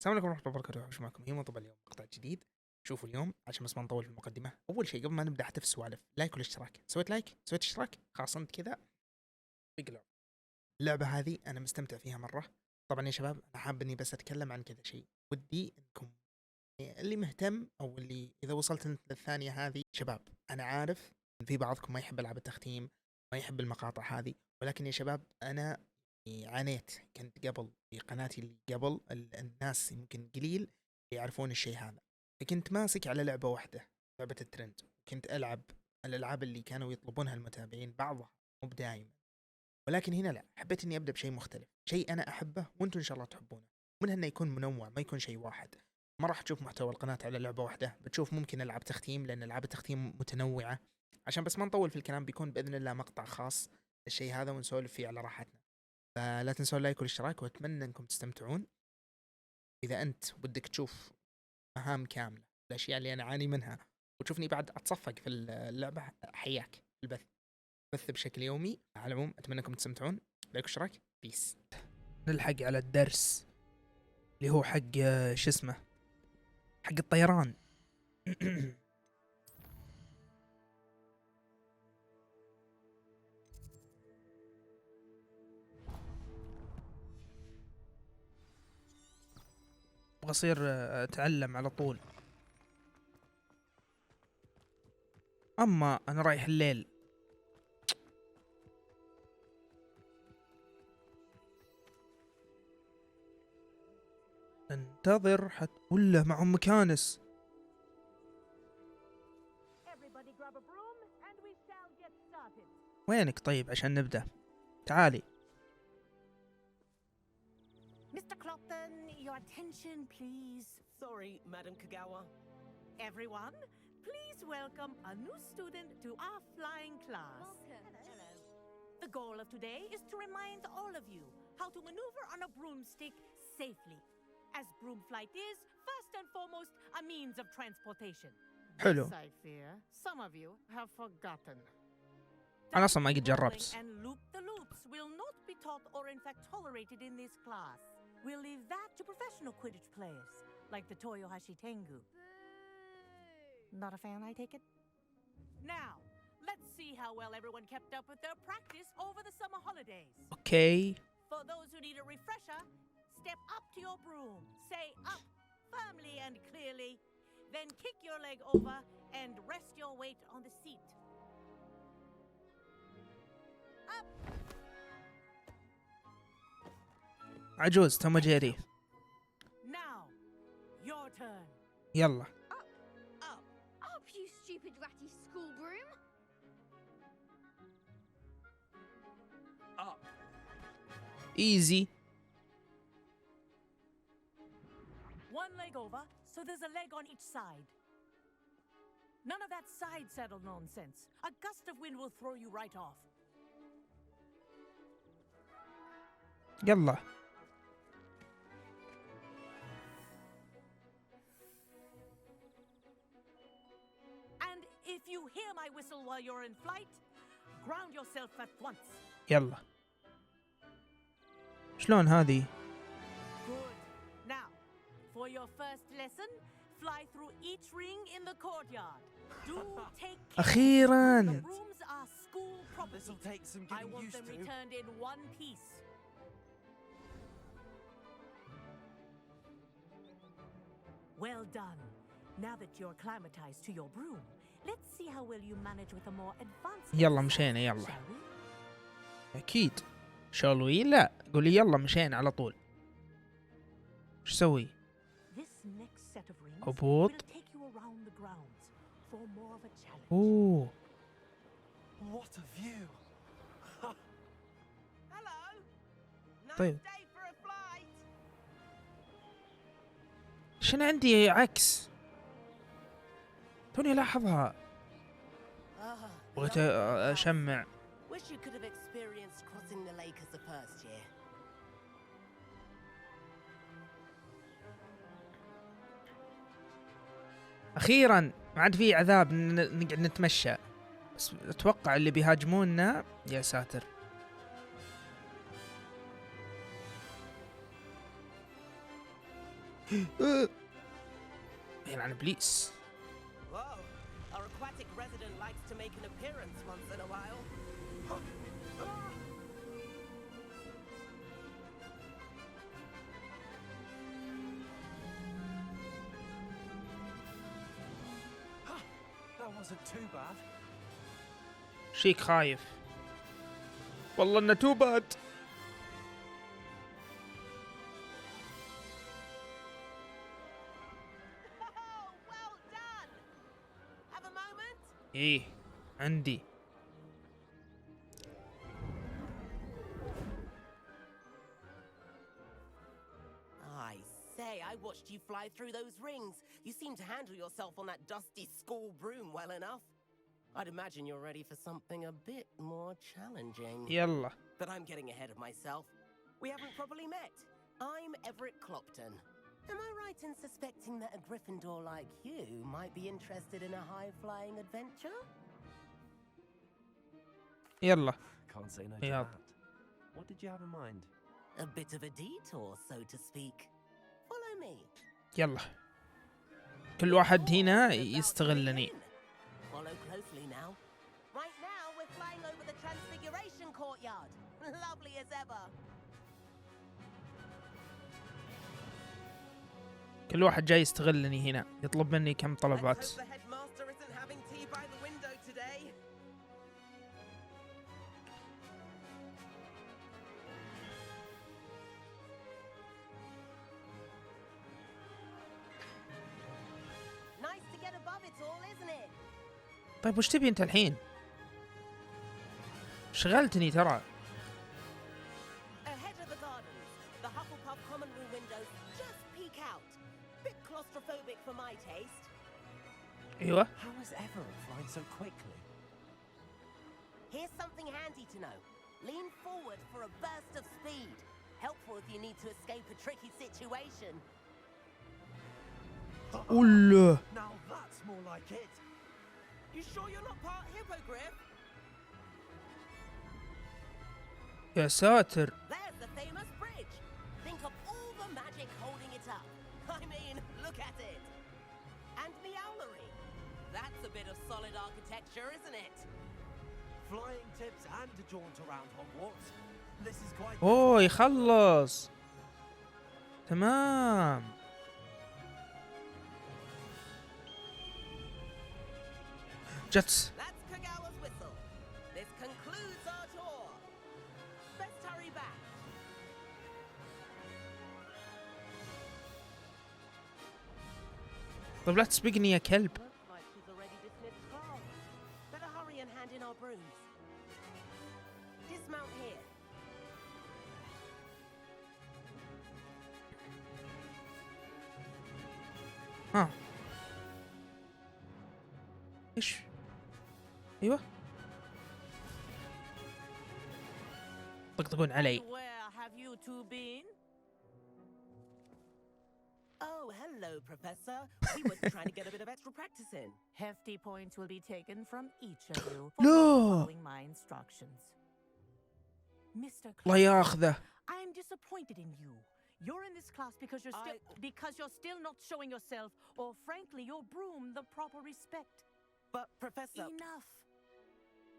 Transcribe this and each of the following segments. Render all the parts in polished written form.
السلام عليكم ورحمة الله وبركاته. وش معكم؟ هي طبعا اليوم مقطع جديد. شوفوا اليوم عشان بس ما نطول في المقدمة. أول شيء قبل ما نبدأ حتى في السوالف، لايك والاشتراك. سويت لايك؟ سويت اشتراك؟ خلاص أنت كذا اقلع. اللعبة هذه أنا مستمتع فيها مرة. طبعا يا شباب أنا حاب إني بس أتكلم عن كذا شيء. ودي إنكم اللي مهتم أو اللي إذا وصلت أنت للثانية هذه شباب، أنا عارف إن في بعضكم ما يحب ألعاب التختيم، ما يحب المقاطع هذه، ولكن يا شباب أنا عانيت. كنت قبل في قناتي اللي قبل الناس يمكن قليل يعرفون الشيء هذا، فكنت ماسك على لعبة واحدة، لعبة الترند. كنت ألعب الألعاب اللي كانوا يطلبونها المتابعين، بعضها مو بدايم، ولكن هنا لا، حبيت إني أبدأ بشيء مختلف، شيء أنا أحبه وأنتم إن شاء الله تحبونه، منها إنه يكون منوع ما يكون شيء واحد. ما راح تشوف محتوى القناة على لعبة واحدة، بتشوف ممكن ألعاب تختيم لأن ألعاب التختيم متنوعة. عشان بس ما نطول في الكلام، بيكون بإذن الله مقطع خاص للشيء هذا ونسولف فيه على راحتنا. فلا تنسوا اللايك والاشتراك، واتمنى انكم تستمتعون. اذا انت بدك تشوف مهام كامله الاشياء اللي انا اعاني منها وتشوفني بعد اتصفق في اللعبه، حياك في البث، بث بشكل يومي. على العموم اتمنى انكم تستمتعون. لايك واشتراك، بيس. نلحق على الدرس اللي هو حق شو اسمه، حق الطيران. ابغى اصير اتعلم على طول. اما انا رايح الليل. انتظر حتى ولا معهم مكانس. وينك طيب عشان نبدأ؟ تعالي. Mr. Clopton, your attention, please. Sorry, Madam Kagawa. Everyone, please welcome a new student to our flying class. Welcome. Hello. The goal of today is to remind all of you how to maneuver on a broomstick safely, as broom flight is, first and foremost, a means of transportation. حلو. This, I fear, some of you have forgotten. أنا أصلاً ما قد جربت. And loop the loops will not be taught or in fact tolerated in this class. We'll leave that to professional Quidditch players, like the Toyohashi Tengu. Not a fan, I take it? Now, let's see how well everyone kept up with their practice over the summer holidays. Okay. For those who need a refresher, step up to your broom, say up firmly and clearly, then kick your leg over and rest your weight on the seat. Up! عجوز تم جيري. Now, your turn. يلا. Up, you stupid ratty school broom! Up. Easy. One leg over, so there's a leg on each side. None of that side saddle nonsense. A gust of wind will throw you right off. يلا. And if you hear my whistle while you're in flight, ground yourself at once. يلا. شلون هذه؟ Good. Now, for your first lesson, fly through each ring in the courtyard. Do take care. أخيراً. The rooms are school property. This'll take some I getting want used them to. returned in one piece. Well done. Now that you're acclimatized to your broom, let's see how well you manage with a more advanced يلا exercise, مشينا يلا. shall we? أكيد. شالوي لا قولي يلا مشينا على طول. وش سوي؟ This next set of rings هبوط. will take you around the grounds for more of a challenge. أوه. What a view. Hello. Nice طيب. day for a flight. شنو عندي عكس؟ توني لاحظها. بغيت أشمع. Wish you could have experienced crossing the lake as the first year. أخيرا ما عاد في عذاب نقعد نتمشى. بس أتوقع اللي بيهاجموننا يا ساتر. يلعن ابليس. Whoa, our aquatic resident likes to make an appearance once in a while. That wasn't too bad. شيك خايف. والله انه تو باد. Oh, well done. Have a moment? ايه عندي. I say, I watched you fly through those rings. You seem to handle yourself on that dusty school broom well enough. I'd imagine you're ready for something a bit more challenging. يلا. But I'm getting ahead of myself. We haven't properly met. I'm Everett Clopton. Am I right in suspecting that a Gryffindor like you might be interested in a high-flying adventure? يلا. Can't say no to Yeah. that. What did you have in mind? A bit of a detour, so to speak. Follow me. يلا. كل واحد هنا يستغلني. Follow closely now. Right now, we're flying over the Transfiguration Courtyard. Lovely as ever. كل واحد جاي يستغلني هنا، يطلب مني كم Let's طلبات. hope the headmaster isn't having tea by the window today. Nice to get above it all, isn't it? طيب وش تبي انت الحين؟ شغلتني ترى. Ahead of the gardens, the Hufflepuff common room windows just peek out. Bit claustrophobic for my taste. ايوه. How is Everett flying so quickly? Here's something handy to know. Lean forward for a burst of speed. Helpful if you need to escape a tricky situation. ولا. Now that's more like it. You sure you're not part hippogriff? يا ساتر. There's the famous bridge. Think of all the magic holding it up. I mean, look at it. And Meowlery. That's a bit of solid architecture, isn't it? Flying tips and a jaunt around Hogwarts. This is quite. اوه يخلص. تمام. جت. That's Kagawa's whistle. This concludes our tour. Best hurry back. طيب لا تسبقني يا كلب. Looks like she's already dismissed class. Better hurry and hand in our brooms. Dismount here. ها. ايش؟ ايوه. طقطقون علي. Where have you two been? Oh, hello, Professor. We were trying to get a bit of extra practice in. Hefty points will be taken from each of you for No. following my instructions. Mr. الله ياخذه. I am disappointed in you. You're in this class because you're still not showing yourself, or frankly, your broom, the proper respect. But, Professor... Enough.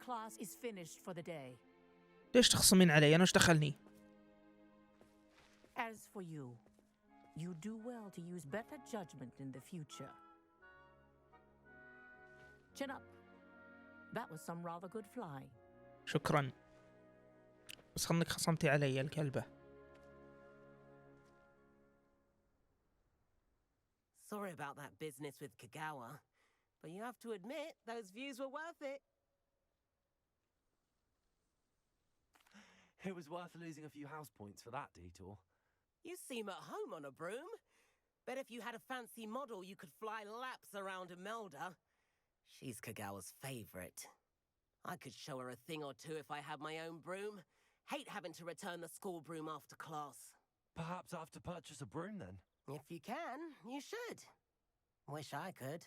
Class is finished for the day. ليش تخصمين علي؟ انا وش دخلني؟ As for you, you do well to use better judgment in the future. Chin up. That was some rather good flying. شكرا. بس خلنك خصمتي علي الكلبة. Sorry about that business with Kagawa, but you have to admit those views were worth it. It was worth losing a few house points for that detour. You seem at home on a broom. Bet if you had a fancy model, you could fly laps around Imelda. She's Kagawa's favorite. I could show her a thing or two if I had my own broom. Hate having to return the school broom after class. Perhaps I have to purchase a broom then. If you can, you should. Wish I could.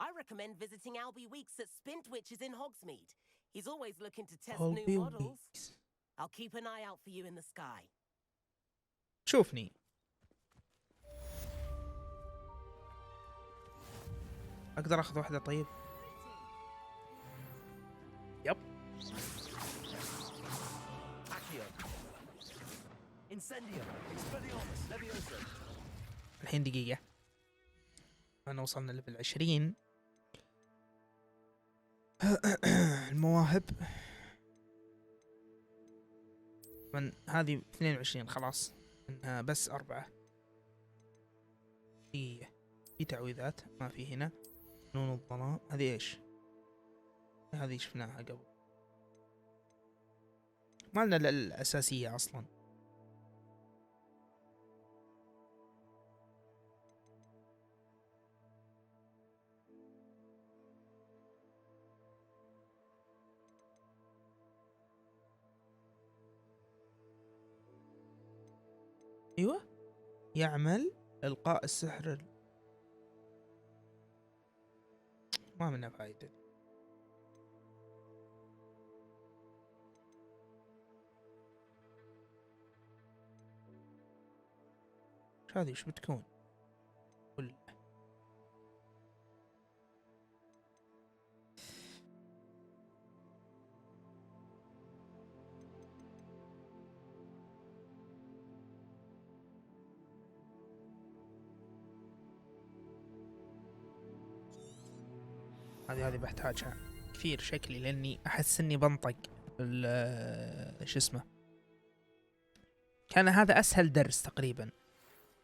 I recommend visiting Albie Weeks at Spintwitches in Hogsmeade. He's always looking to test new models. I'll keep an eye out for you in the sky. شوفني. اقدر اخذ واحدة طيب؟ يب. الحين دقيقة، انا وصلنا ليفل 20. المواهب من هذه 22 خلاص، انها بس 4. في تعويذات ما في هنا. فنون الظلام هذه ايش؟ هذه شفناها قبل، ما لنا الأساسية أصلا. أيوة، يعمل إلقاء السحر. ما منها فايدة. هذه ايش بتكون؟ ولا هذه بحتاجها كثير شكلي، لاني احس اني بنطق شو اسمه. كان هذا اسهل درس تقريبا.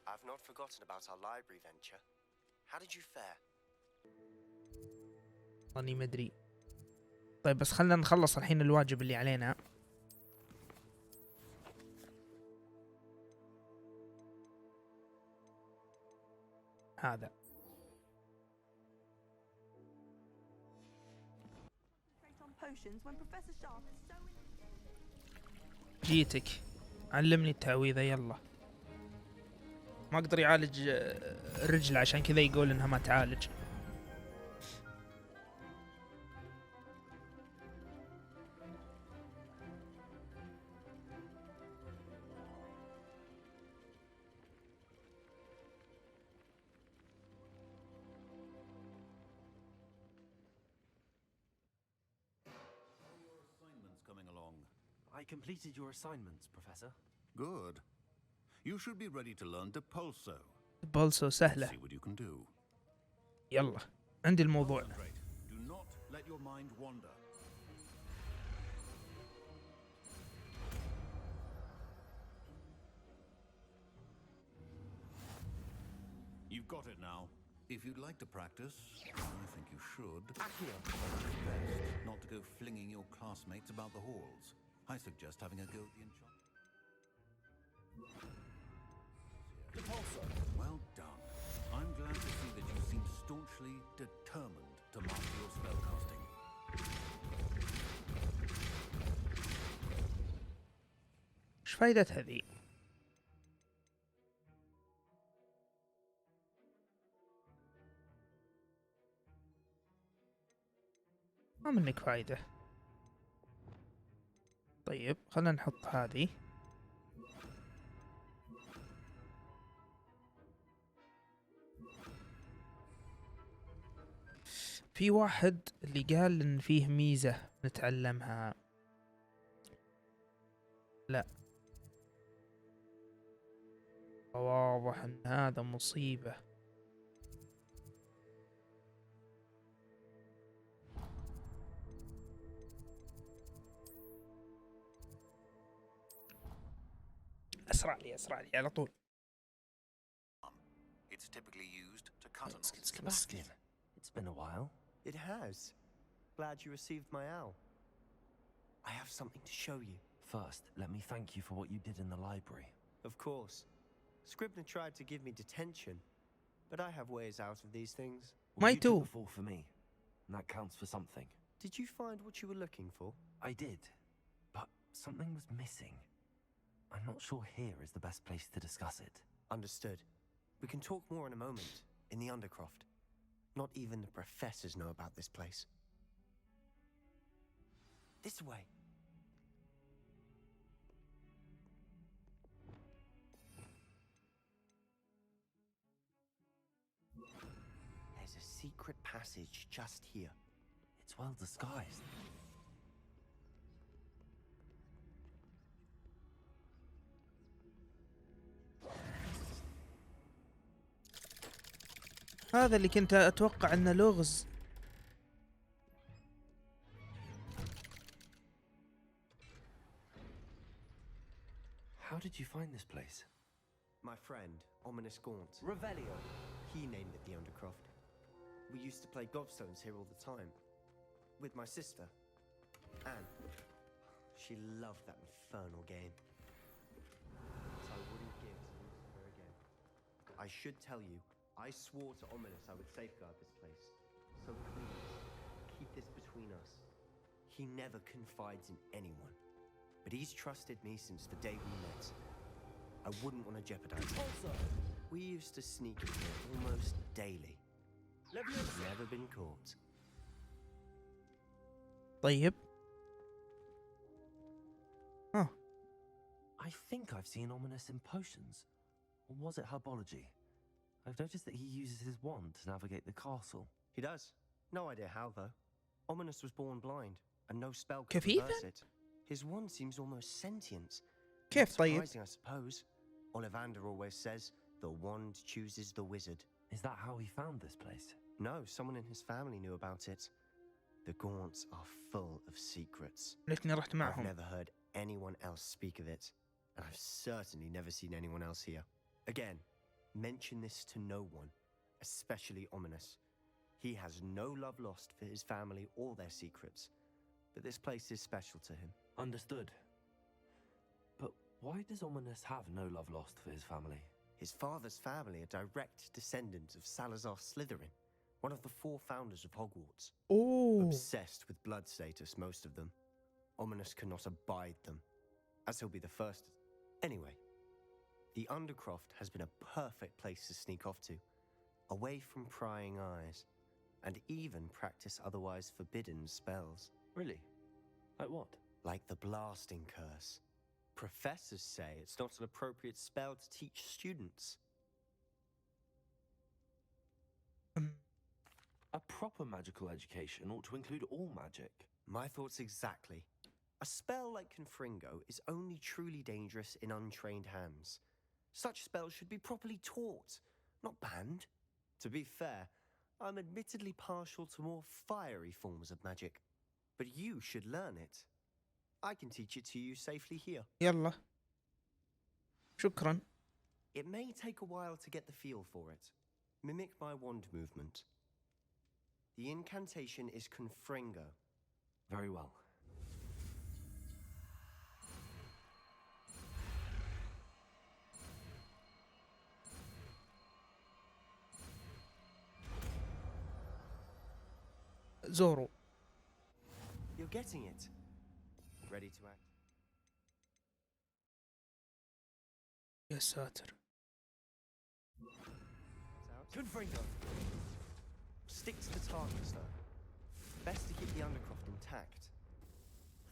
I've not forgotten about our library venture. How did you fare? أني ما أدري. طيب بس خلنا نخلص الحين الواجب اللي علينا. هذا جيتك علمني التعويذة يلا. ما اقدر يعالج الرجل، عشان كذا يقول انها ما تعالج. I completed your assignments, Professor. Good. You should be ready to learn Depulso. Depulso سهلة. See what you can do. يلا عندي الموضوع. Do not let your mind wander. You've got it now. If you'd like to practice, I think you should. It's best not to go flinging your classmates about the halls. I suggest having a go at the enchantment. Well done. I'm glad to see that you seem staunchly determined to master your spellcasting. ايش فايدة هذه؟ ما منك فايدة. طيب خلنا نحط هذه. في واحد اللي قال ان فيه ميزة نتعلمها. لا واضح ان هذا مصيبة. اسرع لي على طول. It's typically used to cut an Sebastian, it's been a while. It has. Glad you received my owl. I have something to show you. First, let me thank you for what you did in the library. Of course. Scribner tried to give me detention, but I have ways out of these things. Well, My you too. took the fall for me, and that counts for something. Did you find what you were looking for? I did, but something was missing. I'm not sure here is the best place to discuss it. Understood. We can talk more in a moment, in the Undercroft. Not even the professors know about this place. This way. There's a secret passage just here. It's well disguised. هذا اللي كنت اتوقع انه لغز. How did you find this place? My friend, Ominous Gaunt. Revelio. He named it the Undercroft. We used to play gobstones here all the time. With my sister, Anne. She loved that infernal game. So I wouldn't give to lose her again. I should tell you, I swore to Ominous I would safeguard this place. So please, keep this between us. He never confides in anyone. But he's trusted me since the day we met. I wouldn't want to jeopardize it. We used to sneak in here almost daily. Never been caught. طيب. I think I've seen Ominous in potions. Or was it herbology? I've noticed that he uses his wand to navigate the castle. He does. No idea how, though. Ominous was born blind, and no spell could كيف reverse إذن؟ it. His wand seems almost sentient. كيف طيب؟ Surprising, I suppose. Ollivander always says, the wand chooses the wizard. Is that how he found this place? No, someone in his family knew about it. The Gaunts are full of secrets. ليتني رحت I've معهم. never heard anyone else speak of it, and I've certainly never seen anyone else here. Again, mention this to no one, especially Ominous. He has no love lost for his family or their secrets, but this place is special to him. Understood. But why does Ominous have no love lost for his family? His father's family are direct descendants of Salazar Slytherin, one of the 4 founders of Hogwarts. اوه. Obsessed with blood status, most of them. Ominous cannot abide them, as he'll be the first. Anyway, the Undercroft has been a perfect place to sneak off to, away from prying eyes, and even practice otherwise forbidden spells. Really? Like what? Like the blasting curse. Professors say it's not an appropriate spell to teach students. A proper magical education ought to include all magic. My thoughts exactly. A spell like Confringo is only truly dangerous in untrained hands. Such spells should be properly taught, not banned. To be fair, I'm admittedly partial to more fiery forms of magic, but you should learn it. I can teach it to you safely here. يلا. شكرا. It may take a while to get the feel for it. Mimic my wand movement. The incantation is Confringo. Very well. زورو. You're getting it. Ready to act? يا ساتر. Confringo. Stick to the targets, though. Best to keep the Undercroft intact.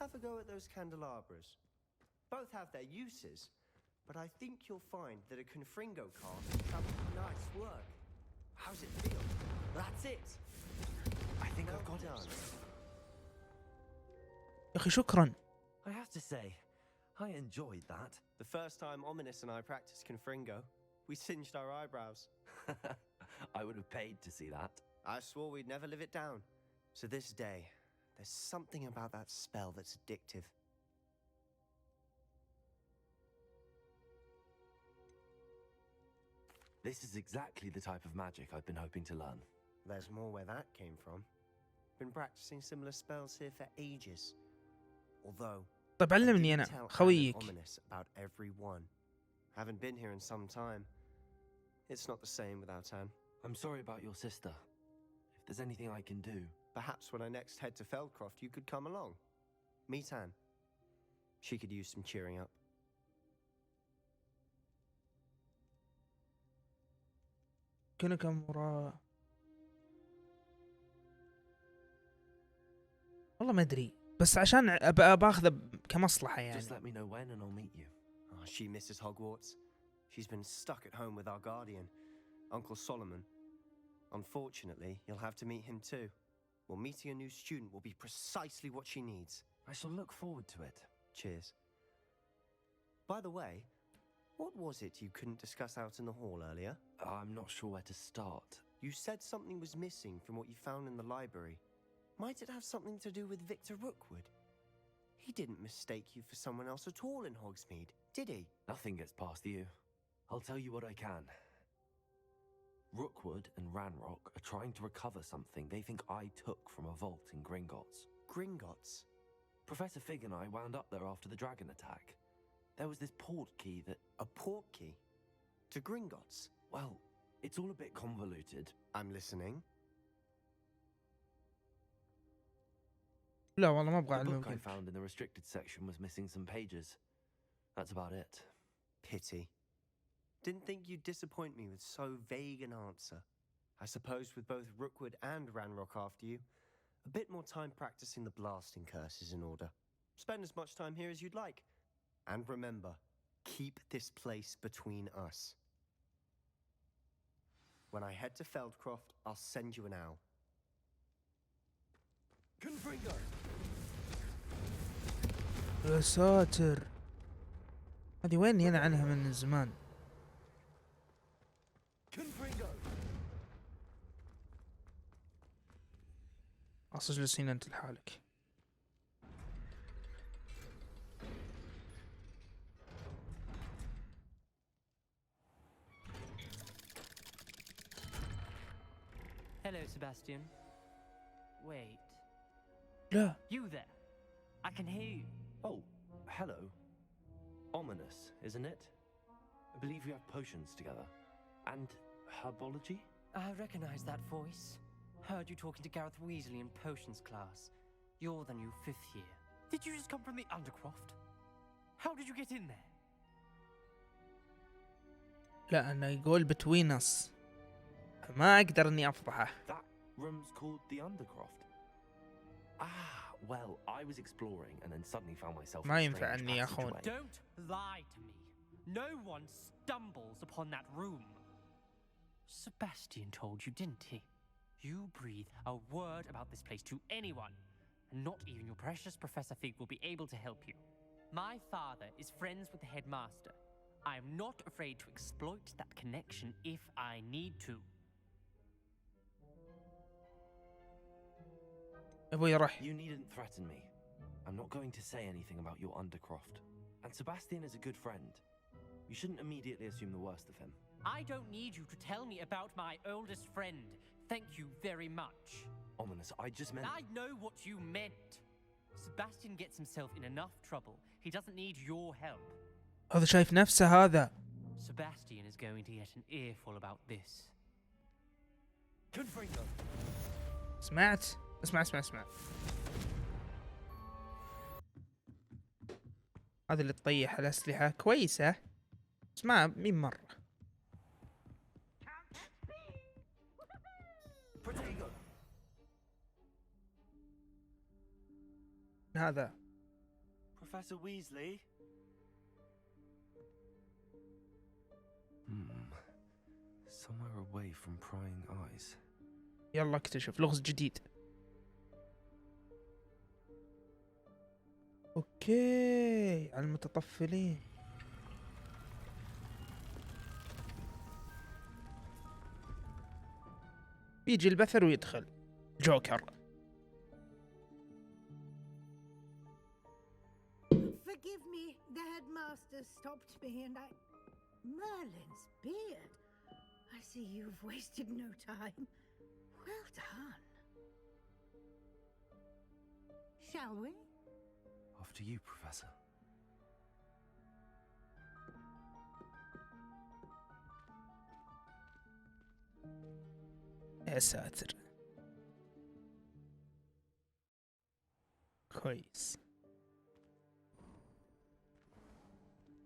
Have a go at those candelabras. Both have their uses, but I think you'll find that a Confringo card can travel. Nice work. How's it feel? That's it. I think Well I've got done. it. يا أخي شكرا. I have to say, I enjoyed that. The first time Ominous and I practiced Confringo, we singed our eyebrows. I would have paid to see that. I swore we'd never live it down. To this day, there's something about that spell that's addictive. This is exactly the type of magic I've been hoping to learn. There's more where that came from. Been practicing similar spells here for ages. Although, طيب I علمني didn't أنا tell Anne and خويك. Ominous about every one. Haven't been here in some time. It's not the same without Anne. I'm sorry about your sister. If there's anything I can do... Perhaps when I next head to Feldcroft, you could come along. Meet Anne. She could use some cheering up. كم ورا. والله ما أدري بس عشان أبقى باخذه كمصلحة يعني. Just let me know when and I'll meet you. Oh, she misses Hogwarts. She's been stuck at home with our guardian, Uncle Solomon. Unfortunately, you'll have to meet him too. Well, meeting a new student will be precisely what she needs. I shall look forward to it. Cheers. By the way, what was it you couldn't discuss out in the hall earlier? I'm not sure where to start. You said something was missing from what you found in the library. Might it have something to do with Victor Rookwood? He didn't mistake you for someone else at all in Hogsmeade, did he? Nothing gets past you. I'll tell you what I can. Rookwood and Ranrock are trying to recover something they think I took from a vault in Gringotts. Gringotts? Professor Fig and I wound up there after the dragon attack. There was this port key that... A port key? To Gringotts? Well, it's all a bit convoluted. I'm listening. لا والله ما ابغى The اعلم book I يمكن. found in the restricted section was missing some pages. That's about it. Pity. Didn't think you'd disappoint me with so vague an answer. I suppose with both Rookwood and Ranrock after you, a bit more time practicing the blasting curse is in order. Spend as much time here as you'd like. And remember, keep this place between us. When I head to Feldcroft, I'll send you an owl. Confringo! يا ساتر، هذه وين هنا عنها من زمان. Confringo! اصلا جلسين انت لحالك. Hello, Sebastian. Wait. لا. You there. I can hear you. Oh, hello. Ominous, isn't it? I believe we have potions together. And herbology? I recognize that voice. Heard you talking to Gareth Weasley in potions class. You're the new 5th year. Did you just come from the Undercroft? How did you get in there? لا أنا يقول between us. ما أقدر إني أفضحه. That room's called the Undercroft. Ah, well, I was exploring and then suddenly found myself in ما a ينفع strange إني أخون. passageway. Don't lie to me. No one stumbles upon that room. Sebastian told you, didn't he? You breathe a word about this place to anyone, and not even your precious Professor Fig will be able to help you. My father is friends with the headmaster. I am not afraid to exploit that connection if I need to. أبوي راح. You needn't threaten me. I'm not going to say anything about your Undercroft. And Sebastian is a good friend. You shouldn't immediately assume the worst of him. I don't need you to tell me about my oldest friend. Thank you very much. Ominous, I just meant... I know what you meant. Sebastian gets himself in enough trouble. He doesn't need your help. هذا شايف نفسه هذا. Sebastian is going to get an earful about this. Confringo! سمعت؟ اسمع. هذا اللي تطيح الأسلحة كويسة. اسمع مين مرة. Protego! هذا. Professor Weasley? Somewhere away from prying eyes. يلا اكتشف لغز جديد. اوكي على المتطفلين. يجي البثر ويدخل جوكر. Forgive me, the headmaster stopped me and I... Merlin's beard. I see you've wasted no time. Well done. Shall we? After you, Professor. يا ساتر. كويس.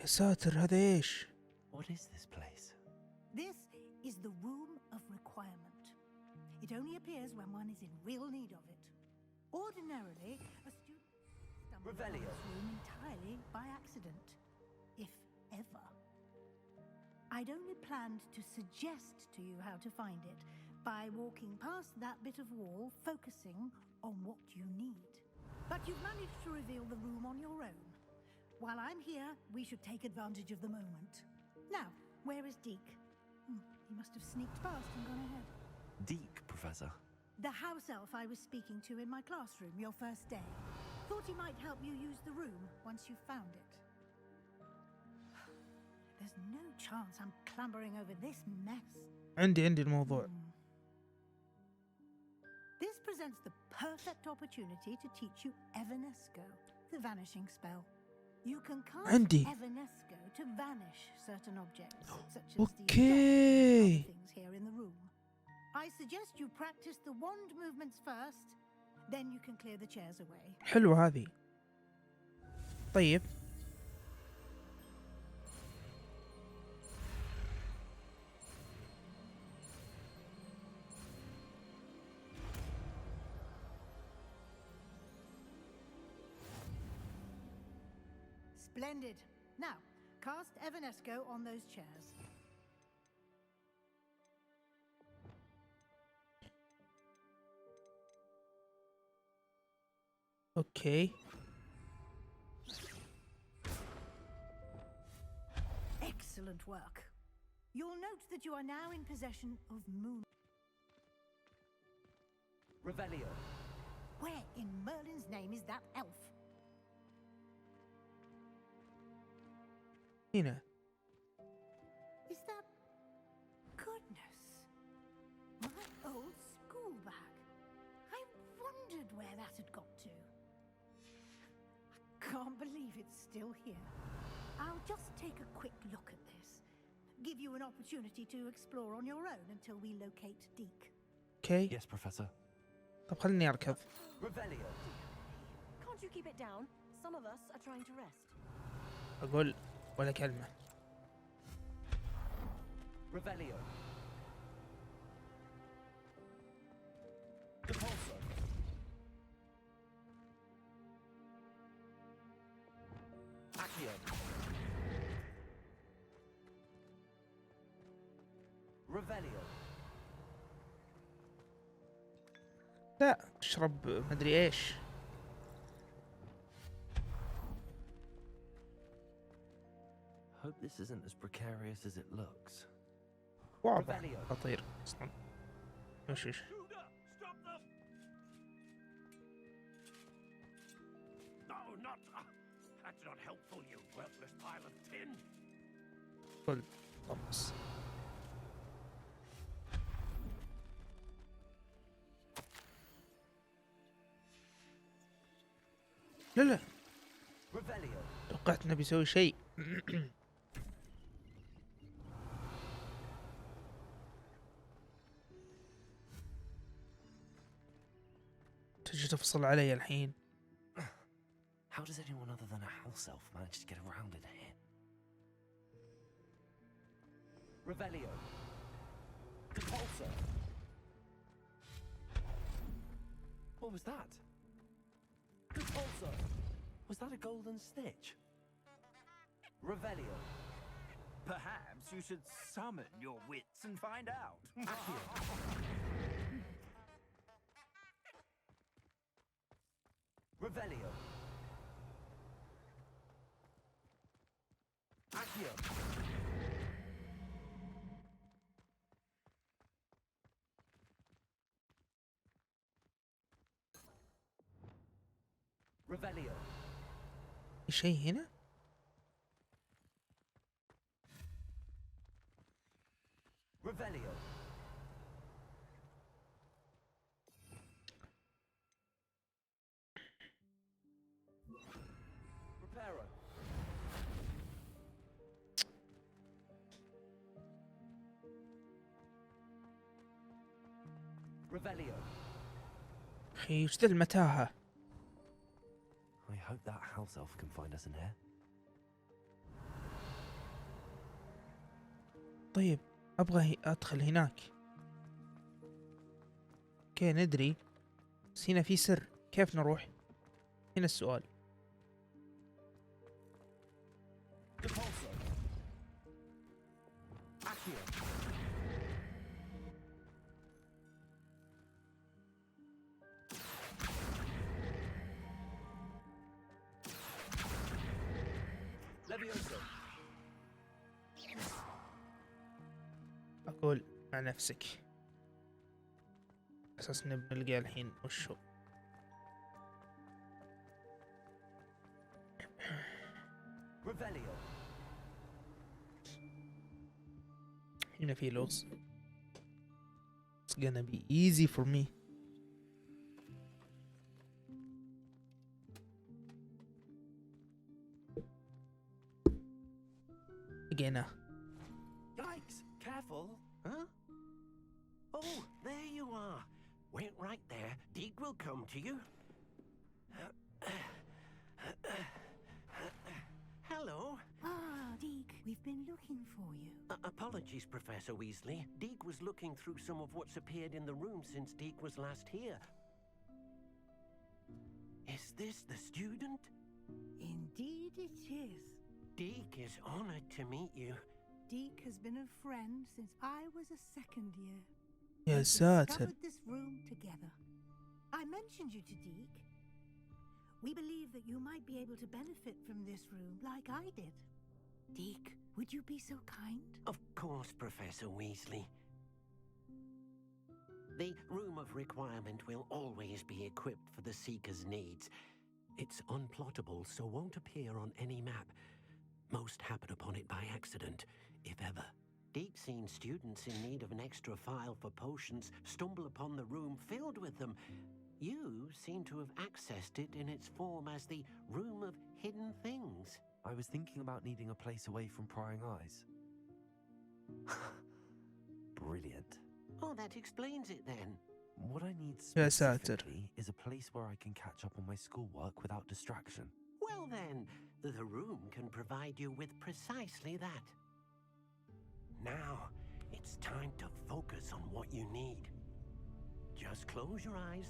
يا ساتر هذا ايش؟ What is this place? This is the Room of Requirement. It only appears when one is in real need of it. Ordinarily, a student stumbles upon this room entirely by accident, if ever. I'd only planned to suggest to you how to find it by walking past that bit of wall, focusing on what you need. But you've managed to reveal the room on your own. While I'm here, we should take advantage of the moment. Now, where is Deke? He must have sneaked past and gone ahead. Deke, Professor. The house elf I was speaking to in my classroom your first day. Thought he might help you use the room once you found it. There's no chance I'm clambering over this mess. عندي الموضوع. This presents the perfect opportunity to teach you Evanesco, the vanishing spell. You can cast عندي. Evanesco to vanish certain objects, such as Okay. the things here in the room. I suggest you practice the wand movements first, then you can clear the chairs away. حلوة هذه. طيب. Splendid. Now, cast Evanesco on those chairs. Okay. Excellent work. You'll note that you are now in possession of Moon. Revelio. Where in Merlin's name is that elf? هنا. Is that... Goodness. My old school bag. I wondered where that had got to. I can't believe it's still here. I'll just take a quick look at this. Give you an opportunity to explore on your own until we locate Deke. Okay. Yes, Professor. طب خليني أركض. Revelio. Can't you keep it down? Some of us are trying to rest. أقول ولا كلمة. Revelio. Depulso. Accio. Revelio. لا اشرب مدري ايش. Hope this isn't as precarious as it looks. واضح خطير اصلا. وش Stop them! No, not. That's not helpful, you worthless pile of tin. كل طمس. لا Revelio. توقعت انه بيسوي شيء. تجي تفصل علي الحين. How does anyone other than a house elf manage to get around in here? Revelio. Depulso. What was that? Depulso. Was that a golden snitch? Revelio. Perhaps you should summon your wits and find out. Accio. Revelio. Accio. Revelio. شيء هنا؟ Revelio. Reparo. Revelio. أخي وش ذا المتاهة؟ I hope that house elf can find us in here. طيب أبغى أدخل هناك. اوكي ندري بس هنا في سر. كيف نروح؟ هنا السؤال. Depulso. قول مع نفسك أساس نلقى الحين وشو. هنا في لغز. It's gonna be easy for me. لقيناه. Yikes! Careful! Huh? Oh, there you are. Wait right there. Deke will come to you. Hello. Ah, Deke, we've been looking for you. Apologies, Professor Weasley. Deke was looking through some of what's appeared in the room since Deke was last here. Is this the student? Indeed it is. Deke is honored to meet you. Deke has been a friend since I was a second year. يا We ساتر. discovered this room together. I mentioned you to Deke. We believe that you might be able to benefit from this room like I did. Deke, would you be so kind? Of course, Professor Weasley. The Room of Requirement will always be equipped for the Seeker's needs. It's unplottable, so won't appear on any map. Most happen upon it by accident, if ever. Deep-seen students in need of an extra file for potions stumble upon the room filled with them. You seem to have accessed it in its form as the Room of Hidden Things. I was thinking about needing a place away from prying eyes. Brilliant. Oh, that explains it then. What I need يا ساتر. specifically is a place where I can catch up on my schoolwork without distraction. Well then, the room can provide you with precisely that. Now, it's time to focus on what you need. Just close your eyes.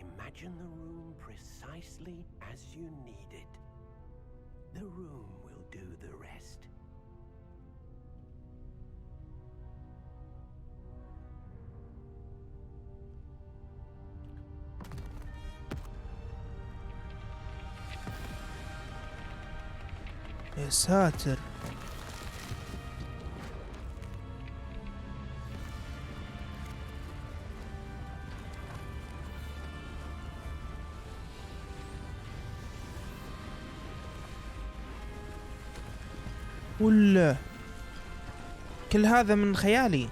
Imagine the room precisely as you need it. The room will do the rest. يا ساتر. ولا كل هذا من خيالي.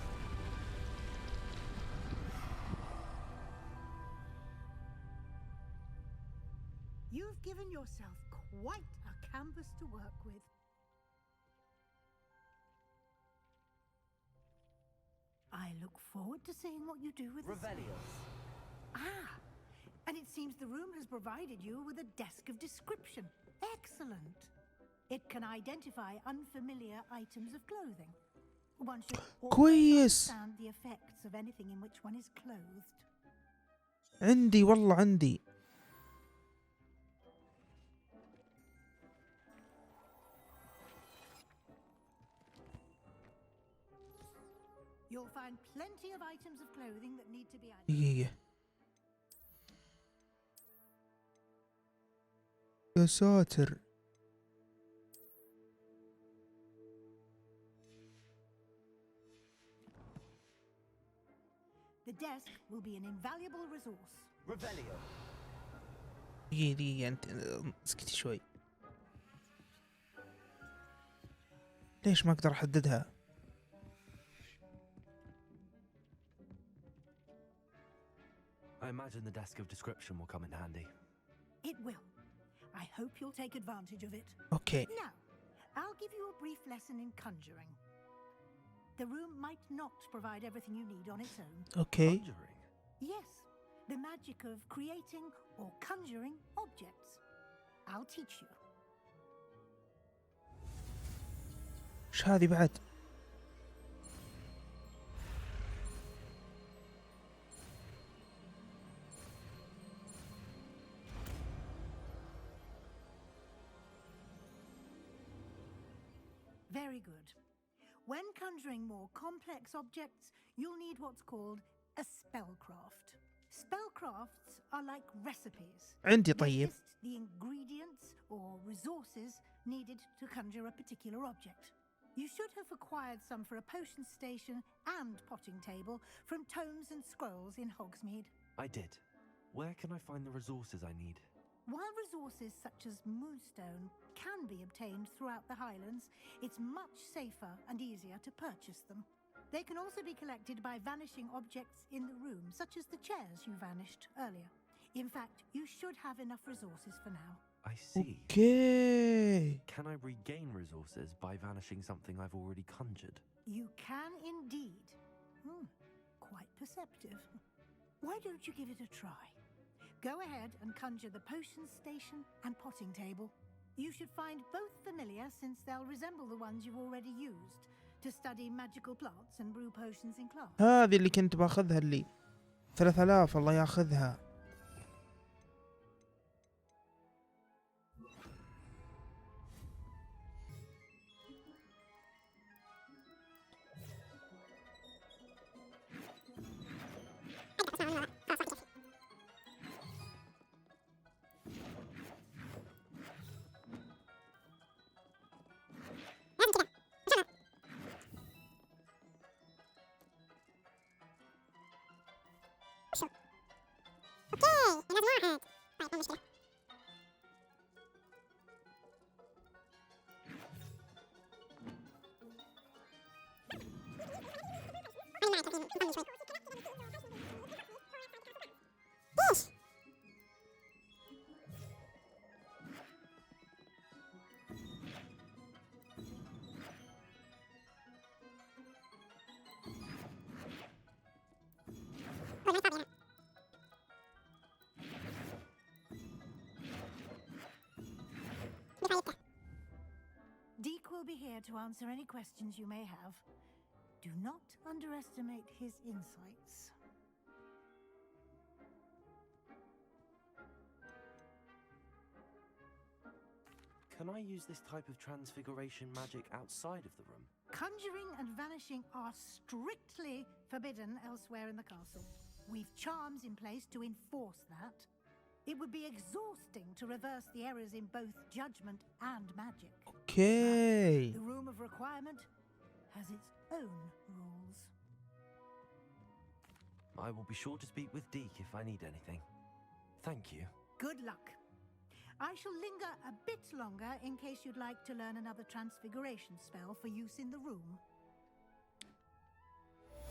You've given yourself quite a canvas to work with. I look forward to seeing what you do with this. Ah, and it seems the room has provided you with a desk of description. Excellent. It can identify unfamiliar items of clothing. One should always كويس. understand the effects of anything in which one is clothed. عندي والله عندي. You'll find plenty of items of clothing that need to be identified. دقيقة. يا ساتر. The desk will be an invaluable resource. دقيقة أنت اسكتي شوي. ليش ما أقدر أحددها؟ I imagine the desk of description will come in handy. It will. I hope you'll take advantage of it. أوكي. Now, I'll give you a brief lesson in conjuring. The room might not provide everything you need on its own. أوكي. Conjuring? Yes, the magic of creating or conjuring objects. I'll teach you. إيش هذه بعد؟ Very good. When conjuring more complex objects, you'll need what's called a spellcraft. Spellcrafts are like recipes. عندي They طيب. list the ingredients or resources needed to conjure a particular object. You should have acquired some for a potion station and potting table from tomes and scrolls in Hogsmeade. I did. Where can I find the resources I need? While resources such as moonstone can be obtained throughout the Highlands, it's much safer and easier to purchase them. They can also be collected by vanishing objects in the room, such as the chairs you vanished earlier. In fact, you should have enough resources for now. I see. اوكي. Can I regain resources by vanishing something I've already conjured? You can indeed. Quite perceptive. Why don't you give it a try? Go ahead and conjure the potion station and potting table. You should find both familiar, since they'll resemble the ones you've already used to study magical plants and brew potions in class. هذه اللي كنت باخذها اللي 3000 الله ياخذها. Deke will be here to answer any questions you may have. Do not underestimate his insights. Can I use this type of transfiguration magic outside of the room? Conjuring and vanishing are strictly forbidden elsewhere in the castle. We've charms in place to enforce that. It would be exhausting to reverse the errors in both judgment and magic. اوكي. The room of requirement has its own rules. I will be sure to speak with Deke if I need anything. Thank you. Good luck. I shall linger a bit longer in case you'd like to learn another transfiguration spell for use in the room.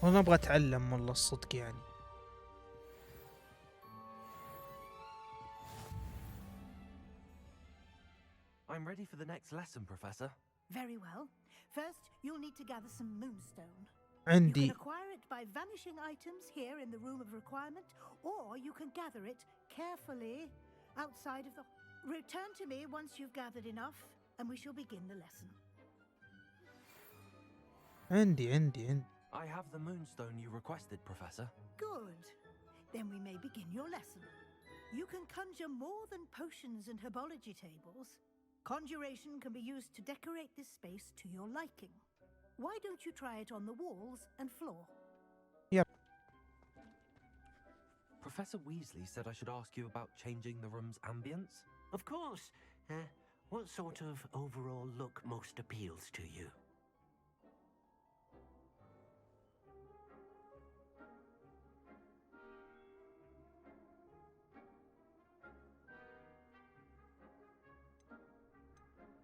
وانا ابغى اتعلم والله الصدق يعني. I'm ready for the next lesson, Professor. Very well. First, you'll need to gather some moonstone. You عندي. can acquire it by vanishing items here in the room of requirement, or you can gather it carefully outside of the... Return to me once you've gathered enough, and we shall begin the lesson. عندي. I have the moonstone you requested, Professor. Good. Then we may begin your lesson. You can conjure more than potions and herbology tables. Conjuration can be used to decorate this space to your liking. Why don't you try it on the walls and floor? Yep. Professor Weasley said I should ask you about changing the room's ambience. Of course. What sort of overall look most appeals to you?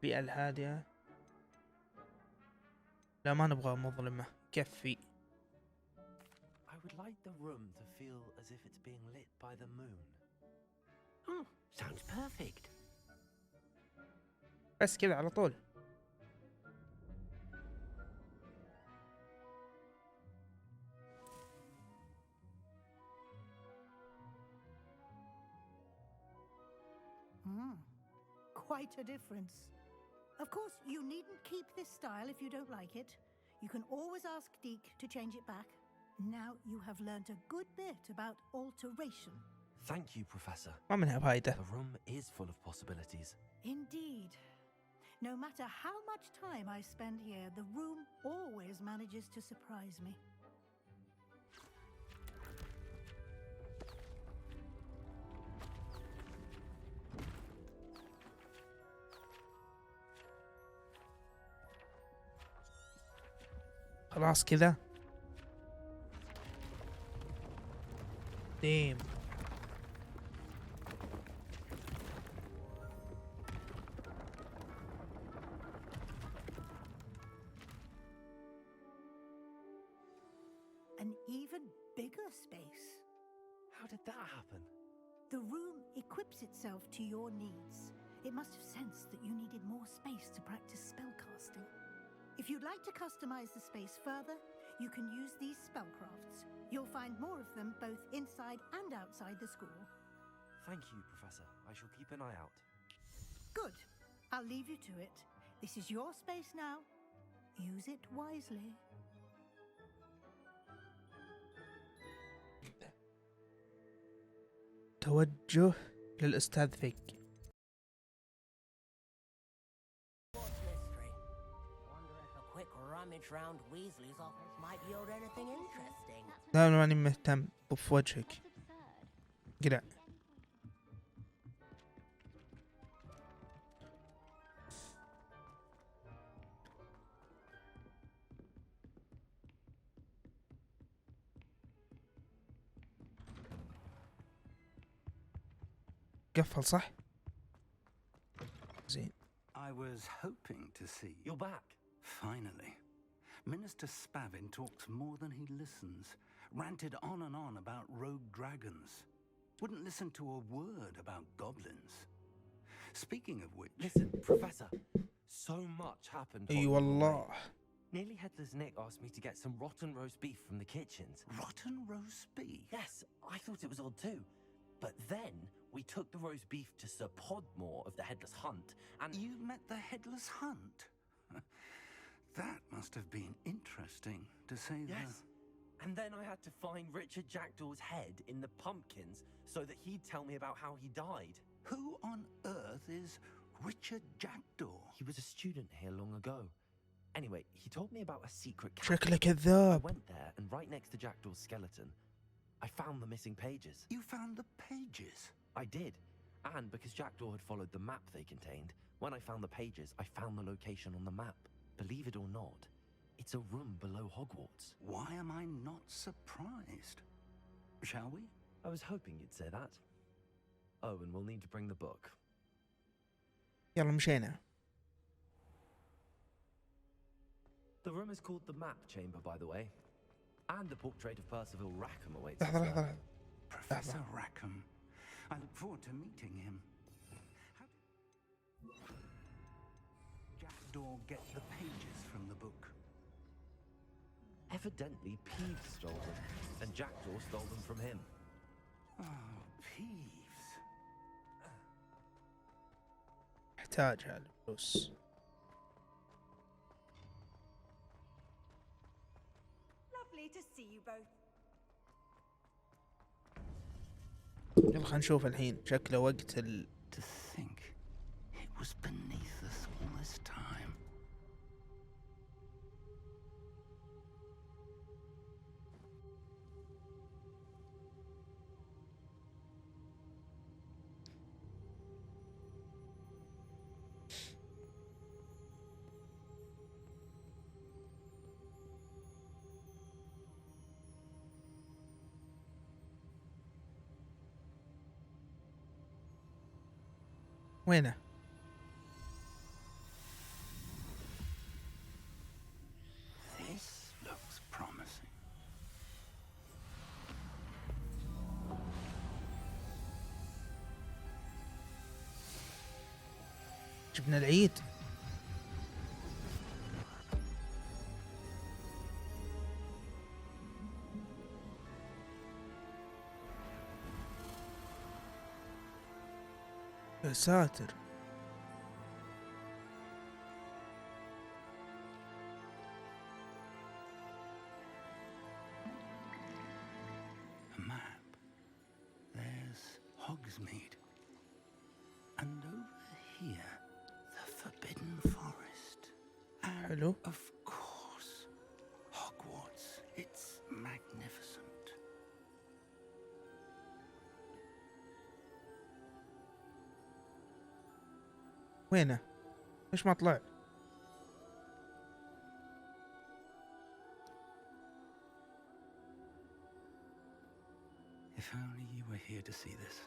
البيئة الهادئة. لا ما نبغى مظلمة. كفي. I would like the room to feel as if it's being lit by the moon. Sounds perfect. بس كذا على طول. Quite a difference. Of course, you needn't keep this style if you don't like it. You can always ask Deke to change it back. Now you have learnt a good bit about alteration. Thank you, Professor. ما منها فايدة. The room is full of possibilities. Indeed. No matter how much time I spend here, the room always manages to surprise me. خلاص كذا. ديم. An even bigger space. How did that happen? The room equips itself to your needs. It must have sensed that you needed more space to practice spellcasting. If you'd like to customize the space further, you can use these spellcrafts. You'll find more of them both inside and outside the school. Thank you, Professor. I shall keep an eye out. Good. I'll leave you to it. This is your space now. Use it wisely. توجه للأستاذ فيك. What's mystery? Wonder if a quick rummage round Weasley's office might yield anything interesting. لا أنا ماني مهتم بف وجهك. قلع. قفل صح؟ زين. I was hoping to see You're back. Finally. Minister Spavin talks more than he listens. Ranted on and on about rogue dragons. Wouldn't listen to a word about goblins. Speaking of which... Listen, Professor. So much happened. اي والله. Nearly Headless Nick asked me to get some rotten roast beef from the kitchens. Rotten roast beef? Yes, I thought it was odd too. But then we took the roast beef to Sir Podmore of the Headless Hunt, and... You met the Headless Hunt? That must have been interesting, to say the... Yes. And then I had to find Richard Jackdaw's head in the pumpkins so that he'd tell me about how he died. Who on earth is Richard Jackdaw? He was a student here long ago. Anyway, he told me about a secret شكله I كذاب. went there, and right next to Jackdaw's skeleton, I found the missing pages. You found the pages? I did. And because Jackdaw had followed the map they contained, when I found the pages, I found the location on the map. Believe it or not, it's a room below Hogwarts. Why am I not surprised? Shall we? I was hoping you'd say that. Oh, and we'll need to bring the book. يلا مشينا. The room is called the Map Chamber, by the way. And the portrait of Percival Rackham awaits us لحظة there. لحظة. Professor Rackham. I look forward to meeting him. How did Jackdaw get the pages from the book? Evidently, Peeves stole them, and Jackdaw stole them from him. Oh, Peeves. احتاجها الفلوس. Lovely to see you both. يلا خلينا نشوف الحين شكله وقت To think it was beneath us all this time. وينه؟ This looks promising. جبنا العيد. يا ساتر. A map. There's Hogsmeade. And over here, the Forbidden Forest. And حلو. of course, Hogwarts. It's magnificent. وينه؟ ليش ما طلع؟ If only you were here to see this.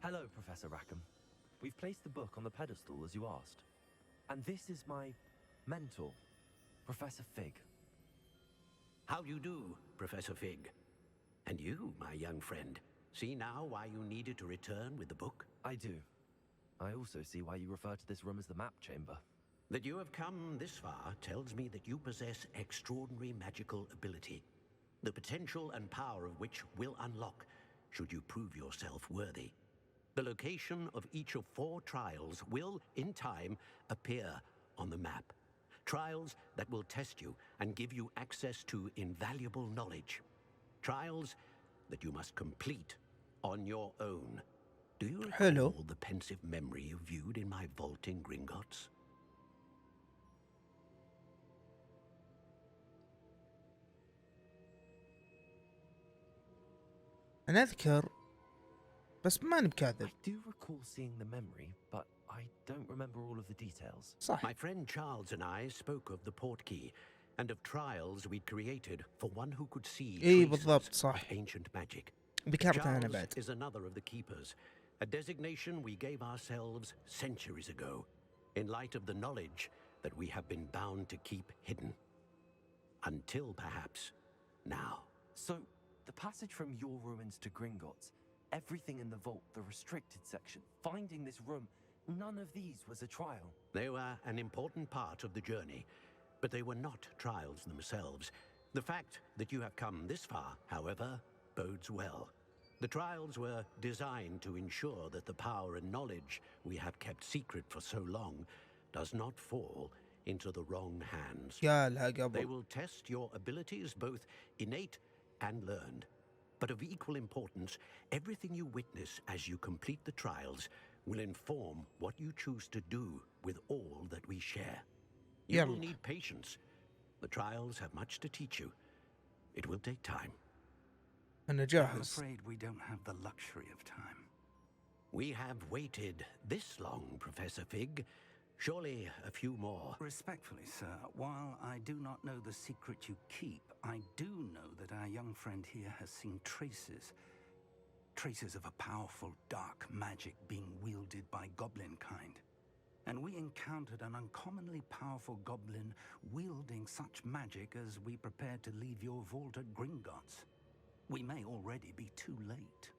Hello, Professor Rackham. We've placed the book on the pedestal as you asked. And this is my mentor, Professor Fig. How do you do, Professor Fig? And you, my young friend, see now why you needed to return with the book? I do. I also see why you refer to this room as the map chamber. That you have come this far tells me that you possess extraordinary magical ability, the potential and power of which will unlock should you prove yourself worthy. The location of each of 4 trials will, in time, appear on the map. Trials that will test you and give you access to invaluable knowledge. Trials that you must complete on your own. Do you recall the pensive memory you viewed in my vault in Gringotts? أنا أذكر بس ما بكاذب. I do recall seeing the memory, but I don't remember all of the details. صح. My friend Charles and I spoke of the portkey and of trials we'd created for one who could see بالضبط صح. of ancient magic. ذكرتها أنا بعد. Charles is another of the keepers, a designation we gave ourselves centuries ago, in light of the knowledge that we have been bound to keep hidden. Until perhaps now. So, the passage from your ruins to Gringotts, everything in the vault, the restricted section, finding this room, none of these was a trial. They were an important part of the journey, but they were not trials themselves. The fact that you have come this far, however, bodes well. The trials were designed to ensure that the power and knowledge we have kept secret for so long does not fall into the wrong hands. They will test your abilities, both innate and learned. But of equal importance, everything you witness as you complete the trials will inform what you choose to do with all that we share. You will need patience. The trials have much to teach you. It will take time. I'm afraid we don't have the luxury of time. We have waited this long, Professor Fig. Surely a few more. Respectfully, sir, while I do not know the secret you keep, I do know that our young friend here has seen traces of a powerful dark magic being wielded by goblin kind. And we encountered an uncommonly powerful goblin wielding such magic as we prepared to leave your vault at Gringotts. We may already be too late.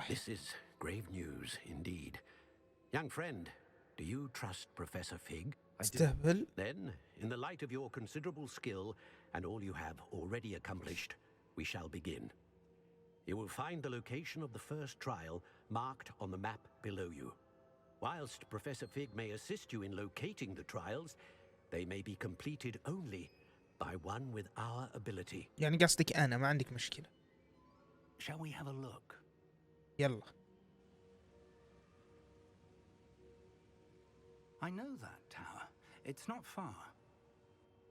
This is grave news indeed. Young friend, do you trust Professor Fig? I do. Then, in the light of your considerable skill and all you have already accomplished, we shall begin. You will find the location of the first trial marked on the map below you. Whilst Professor Fig may assist you in locating the trials, they may be completed only by one with our ability. يعني قصدك أنا ما عندك مشكلة. Shall we have a look? يلا. I know that tower. It's not far.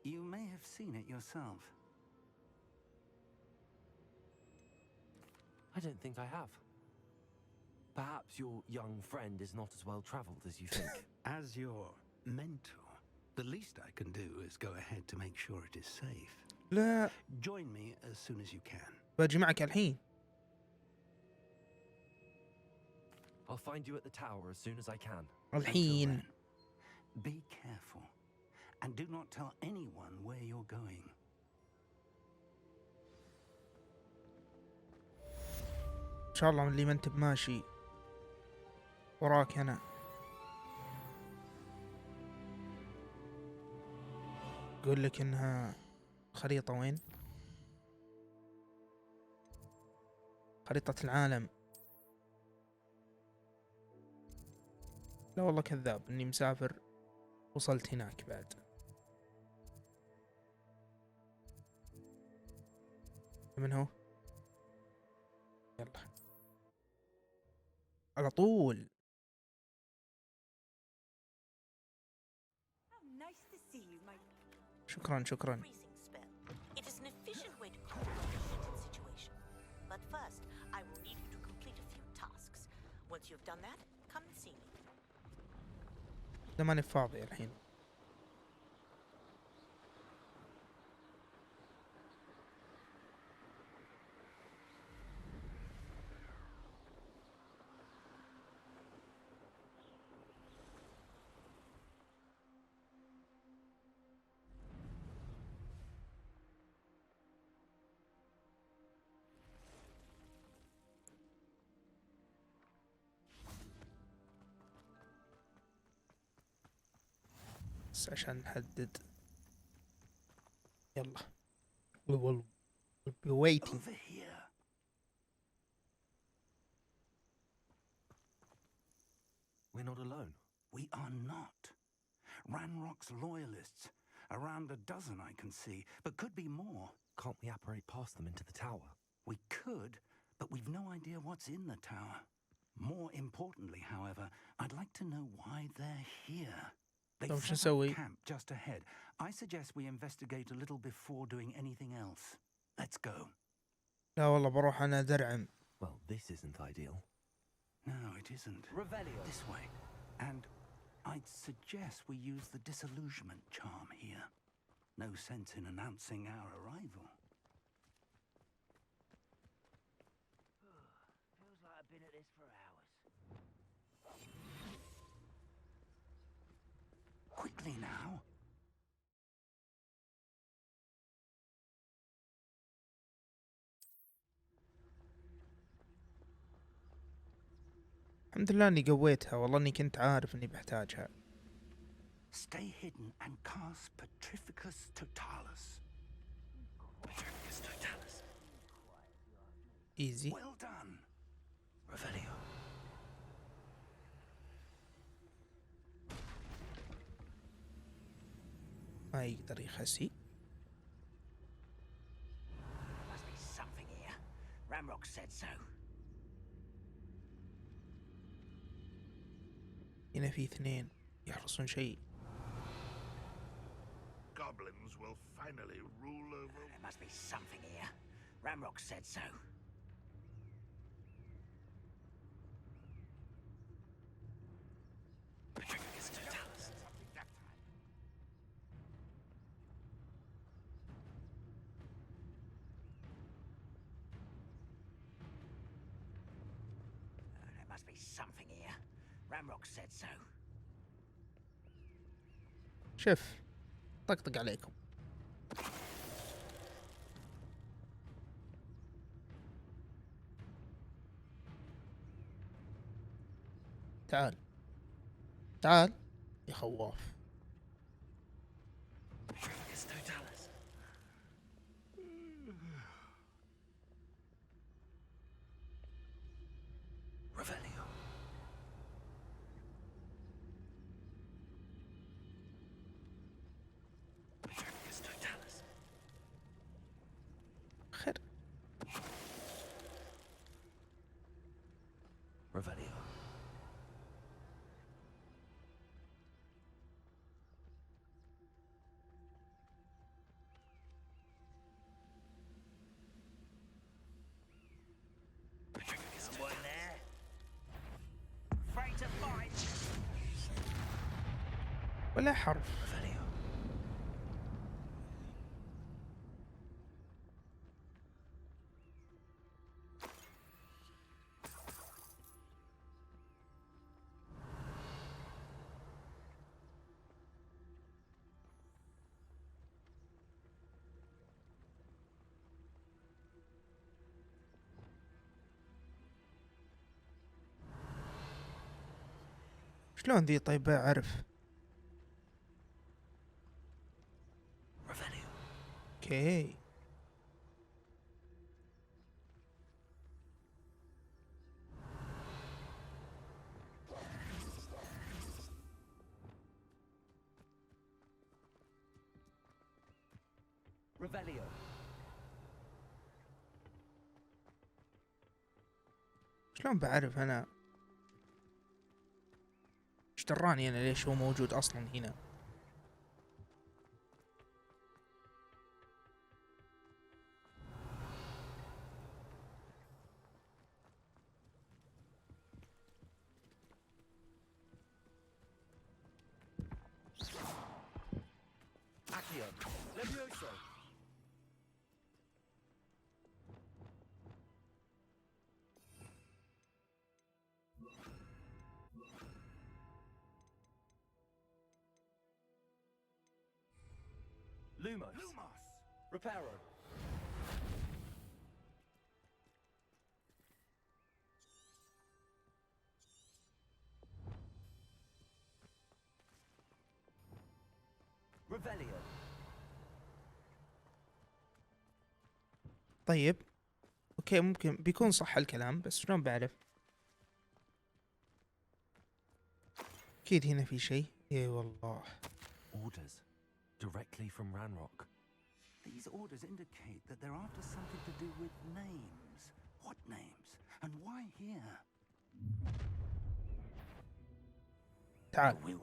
You may have seen it yourself. I don't think I have. Perhaps your young friend is not as well traveled as you think. As your mentor, the least I can do is go ahead to make sure it is safe. لا. Join me as soon as you can. باجي معك الحين. I'll find you at the tower as soon as I can. الحين. Be careful, and do not tell anyone where you're going. إن شاء الله اللي ما أنت بماشي وراك أنا. أقول لك إنها خريطة وين؟ خريطة العالم. لا والله كذاب إني مسافر. وصلت هناك بعد. من هو؟ يلا على طول. شكرا شكرا. It is an efficient way to cope with a heated situation. But first, I will need you to complete a few tasks. Once you've done that, come and see me. لا ماني فاضي الحين. بس عشان نحدد. يلا. We will be waiting. Over here. We're not alone. We are not. Ranrock's loyalists. Around a dozen I can see, but could be more. Can't we apparate past them into the tower? We could, but we've no idea what's in the tower. More importantly, however, I'd like to know why they're here. They've طب شو set up نسوي؟ camp just ahead. I suggest we investigate a little before doing anything else. Let's go. لا والله بروح أنا درعم. Well, this isn't ideal. No, it isn't. Revelio. This way. And I'd suggest we use the disillusionment charm here. No sense in announcing our arrival. Feels like I've been at this for hours. Quickly now. الحمد لله إني قويتها، والله إني كنت عارف إني بحتاجها. Stay hidden and cast Petrificus Totalis. Petrificus Totalis. Easy. Well done. Revelio. ما يقدر يخسي. Must be something here. Ramrock said so. هنا في اثنين يحرسون شيء. Goblins will finally rule over. There must be something here. Ramrock said so. Petrificus Totalis. There must be something here. Ramrock said so. شوف طقطق عليكم. تعال تعال يا خواف. Petrificus Totalis. Revelio. Petrificus Totalis. خير. Revelio. Petrificus Someone Totalis. there? Afraid to fight? ولا حرف. Revelio. شلون ذي طيب أعرف؟ Revelio. اوكي. Revelio. شلون بعرف أنا؟ ايش دراني أنا ليش هو موجود أصلا هنا؟ Accio. Levioso. Lumos. Reparo. Revelio. طيب اوكي، ممكن بيكون صح الكلام، بس شلون بعرف؟ اكيد هنا في شيء. اي والله. Orders directly from Ranrock. These orders indicate that they're after something to do with names. What names? And why here? تعال.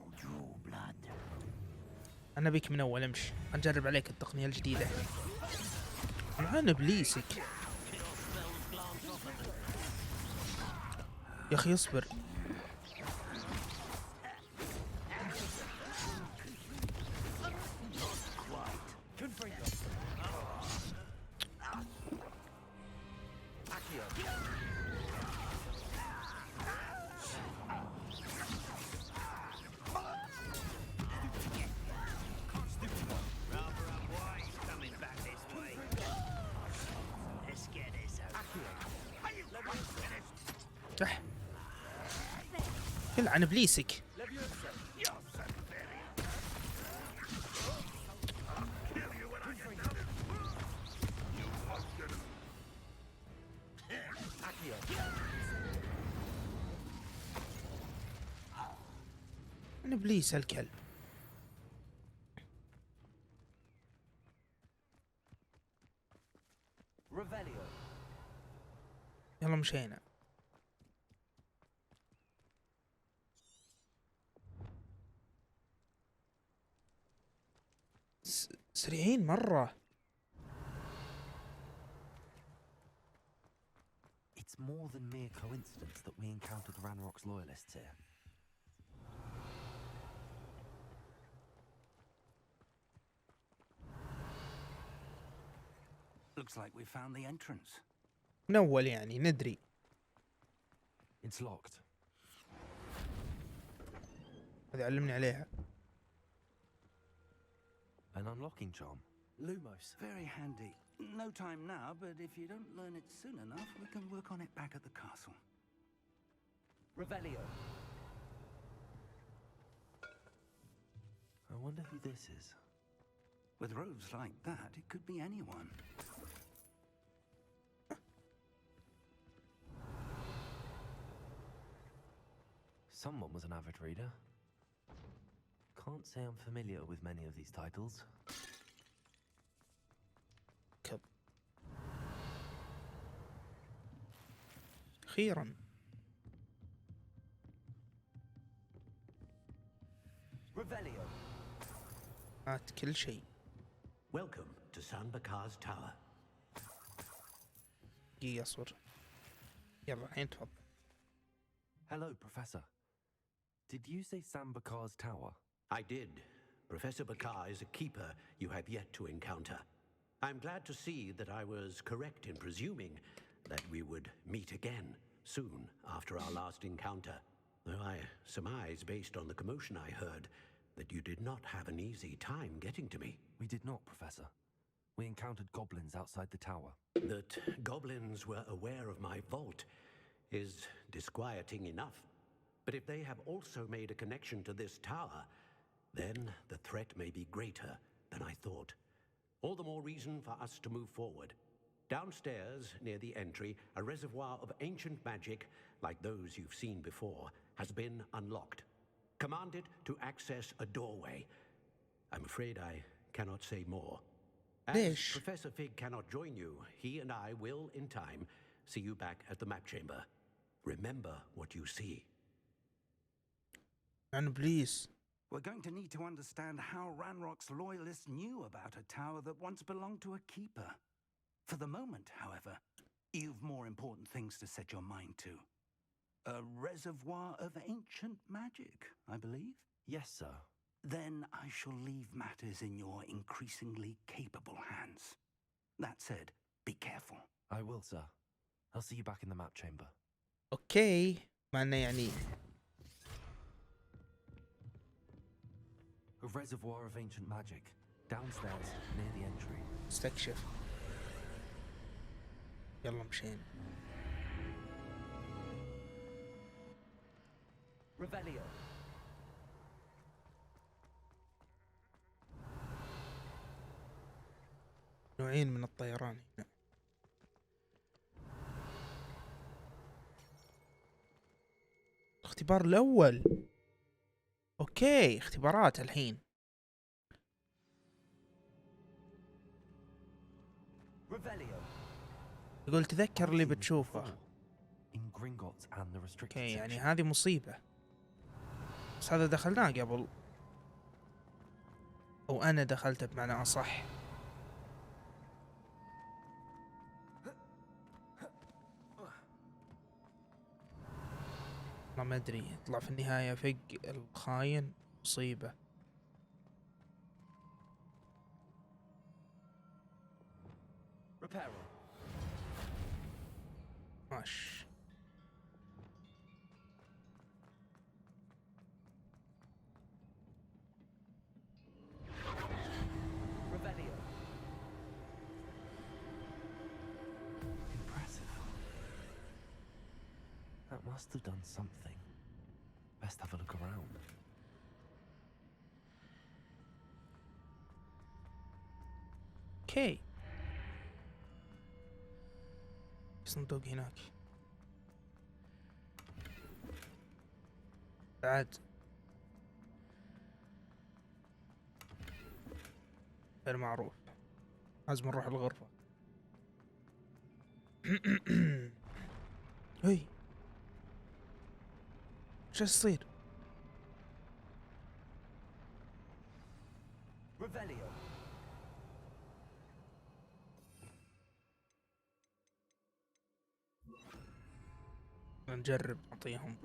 انا بيك من اول، امشي نجرب عليك التقنية الجديدة. معانا ابليسك يا اخي، اصبر. صح، كل عن ابليسك. من ابليس الكلب. يلا مشينا. سريعين مرة. It's more than mere coincidence that we encountered Ranrock's loyalists here. Looks like we found the entrance. من أول يعني ندري. It's locked. هذا علمني عليها. An unlocking charm. Lumos. Very handy. No time now, but if you don't learn it soon enough, we can work on it back at the castle. Revelio. I wonder who this is. With robes like that, it could be anyone. Someone was an avid reader. Can't say I'm familiar with many of these titles. أخيراً. Revelio. مات كل شيء. Welcome to Sanbakar's Tower. دقيقة أصبر. يلا الحين تفضل. Hello, Professor. Did you say Sambakar's Tower? I did. Professor Bakar is a keeper you have yet to encounter. I'm glad to see that I was correct in presuming that we would meet again soon after our last encounter. Though I surmise, based on the commotion I heard, that you did not have an easy time getting to me. We did not, Professor. We encountered goblins outside the tower. That goblins were aware of my vault is disquieting enough. But if they have also made a connection to this tower, then the threat may be greater than I thought. All the more reason for us to move forward. Downstairs, near the entry, a reservoir of ancient magic, like those you've seen before, has been unlocked. Command it to access a doorway. I'm afraid I cannot say more. As Professor Fig cannot join you, he and I will, in time, see you back at the map chamber. Remember what you see. And please. We're going to need to understand how Ranrock's loyalists knew about a tower that once belonged to a keeper. For the moment, however, you've more important things to set your mind to. A reservoir of ancient magic, I believe? Yes, sir. Then I shall leave matters in your increasingly capable hands. That said, be careful. I will, sir. I'll see you back in the map chamber. Okay. معنى يعني A reservoir of ancient magic, downstairs, near the entry. استكشف. يلا مشينا. Revelio. نوعين من الطيران هنا. الاختبار الأول. أوكي، اختبارات الحين. يقول تذكر اللي بتشوفه. اوكي، يعني هذه مصيبة. بس هذا دخلناه قبل، أو أنا دخلته بمعنى أصح. ما أدري، يطلع في النهاية فق الخاين. مصيبة. ماشي. That must have done something. Best have a look around. اوكي. صندوق هناك بعد. غير معروف. لازم نروح الغرفة. هي ايش يصير؟ نجرب نعطيهم.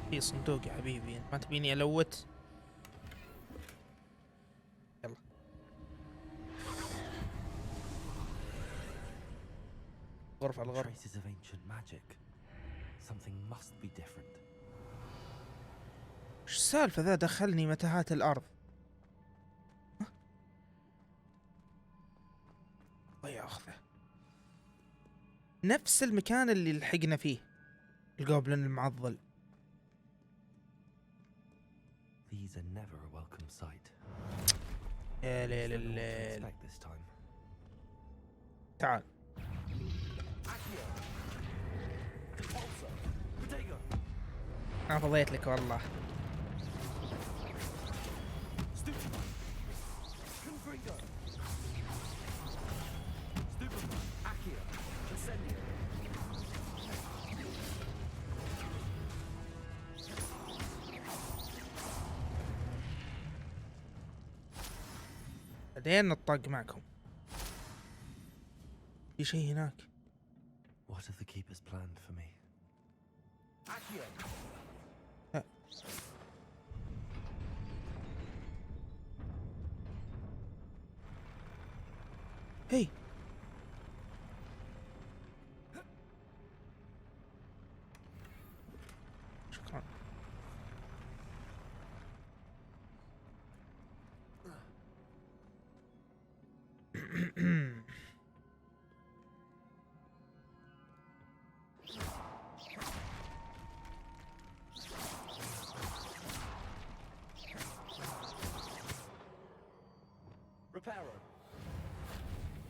في صندوق يا حبيبي، ما تبيني ألوت؟ يلا. غرفة الغرفة. Traces of ancient magic. Something must be different. ايش السالفة ذا؟ دخلني متاهات الأرض. الله ياخذه. نفس المكان اللي لحقنا فيه الجوبلن المعضل. These are never a welcome sight. يا ليل الليل. تعال. أنا فضيت لك والله. بعدين نطق معكم. في شيء هناك. What have the keepers planned for me? هي شكرا.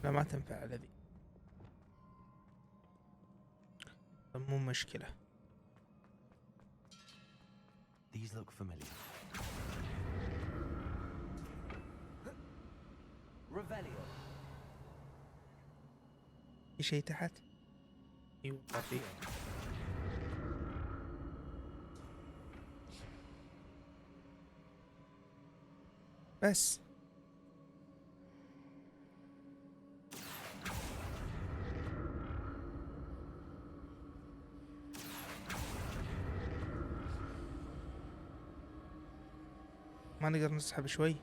لا ما تنفع على ذي. مو مشكلة. These look familiar. في شيء تحت. ايوه في. بس ما نقدر نسحب شوي.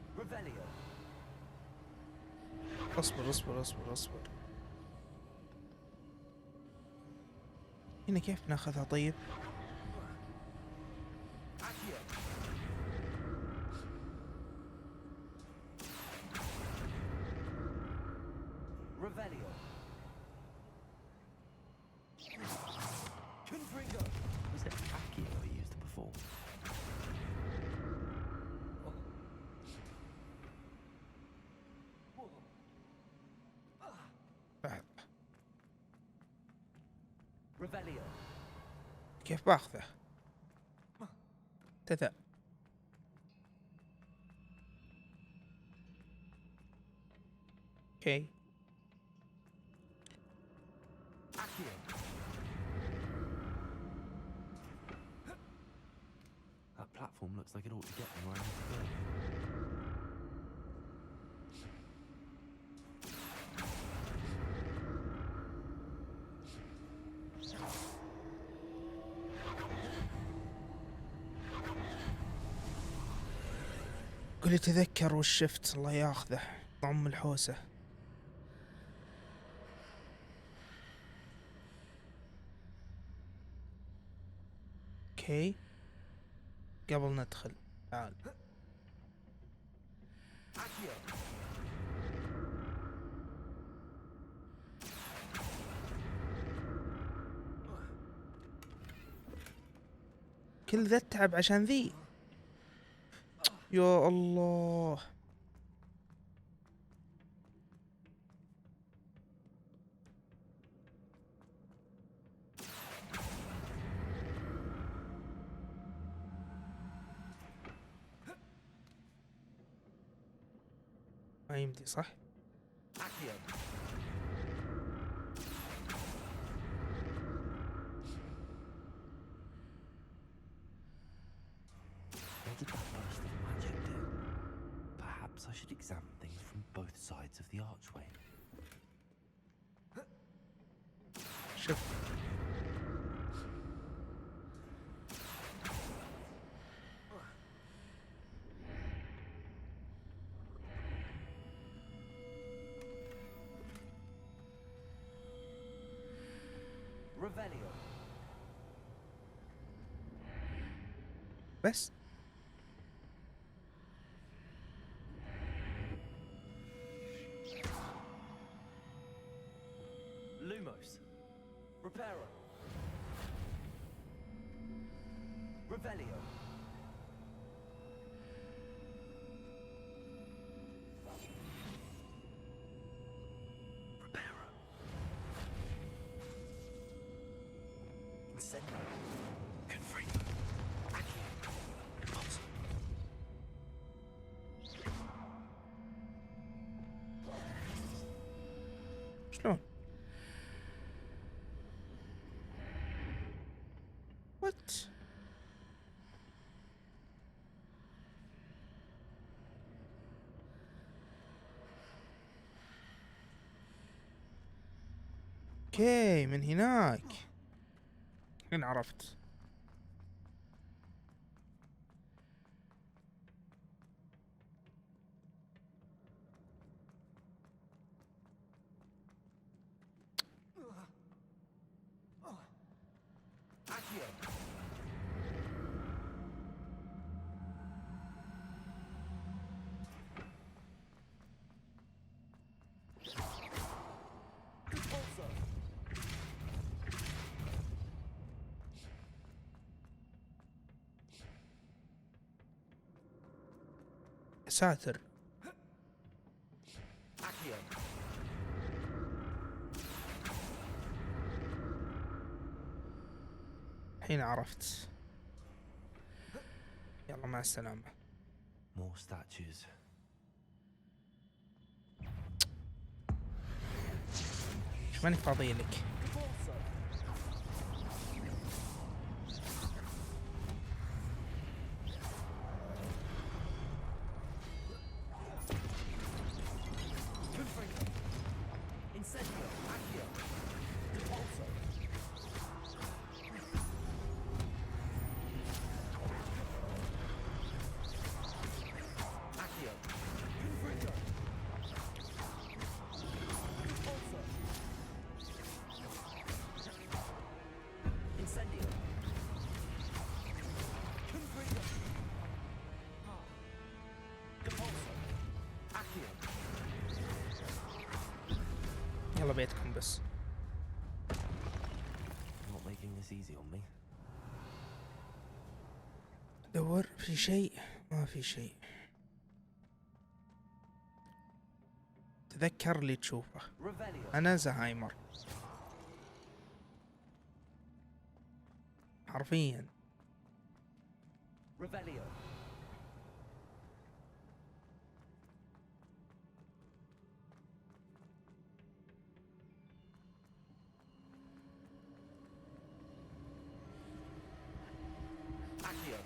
اصبر اصبر اصبر اصبر. هنا كيف ناخذها طيب؟ Revelio. كيف باخذه؟ تذا. اوكي. That platform looks like it ought to get me where I need to go. قولي تذكر والشفت الله ياخذه طعم الحوسة. اوكي قبل ندخل تعال. كل ذا التعب عشان ذي. يا الله. ما يمدي صح؟ What did that burst of magic do? Perhaps I should examine things from both sides of the archway. شوف. Revelio. بس Lumos. Reparo. Revelio. Reparo. Incendio. Confringo. Accio. Impulso. شلون؟ وات؟ اوكي من هناك. الحين عرفت. ساتر. الحين عرفت. يلا مع السلامة. More statues. ماني فاضي لك. يلا بيتكم بس. Not making this easy on me. دور في شيء ما في شيء. تذكر اللي تشوفه. أنا زهايمر. حرفيا. Revelio. Accio.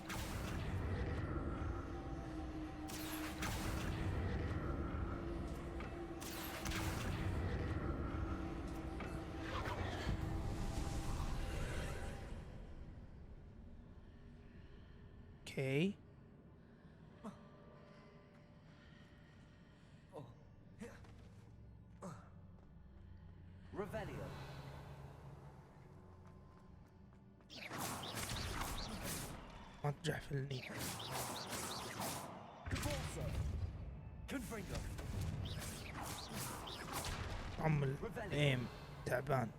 اوكي. Revelio. ما تجحفلني. Convulso. Confringo. عم الايم تعبان.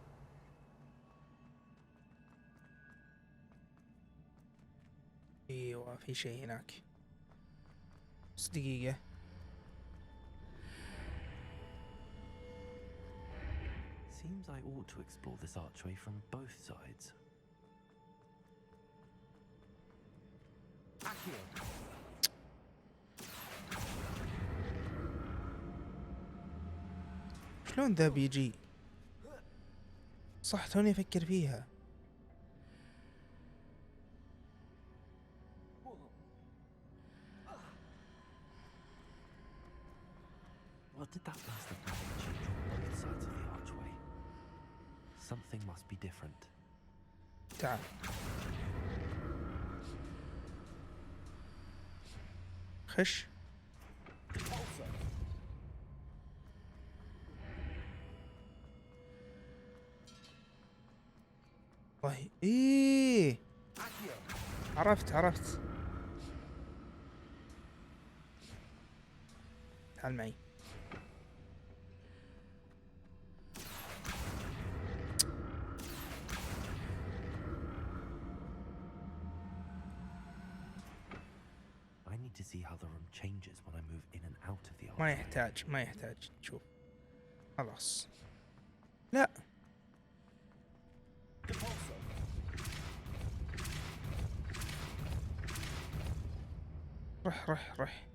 ايوه في شيء هناك. بس دقيقة. Seems I ought to explore this archway from both sides. Accio. شلون ذا بيجي؟ صح توني افكر فيها. What did that burst of magic change on both sides of the archway? Something must be different. تعال. خش. والله ايه عرفت. تعال معي. I need to see how the room changes when I move in and out of the archway. ما يحتاج شوف. خلاص. لا. رح.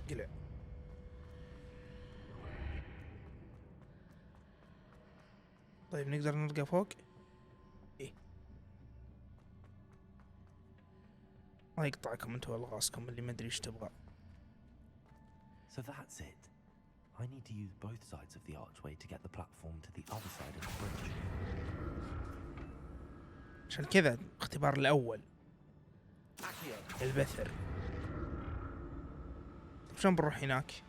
قلع. طيب نقدر نرقى فوق؟ ايه. ما يقطعكم انتوا الغاصكم اللي ما ادري ايش تبغى. So that's it. I need to use both sides of the archway to get the platform to the other side of the bridge. عشان كذا الاختبار الأول البثر. طيب شلون بنروح هناك؟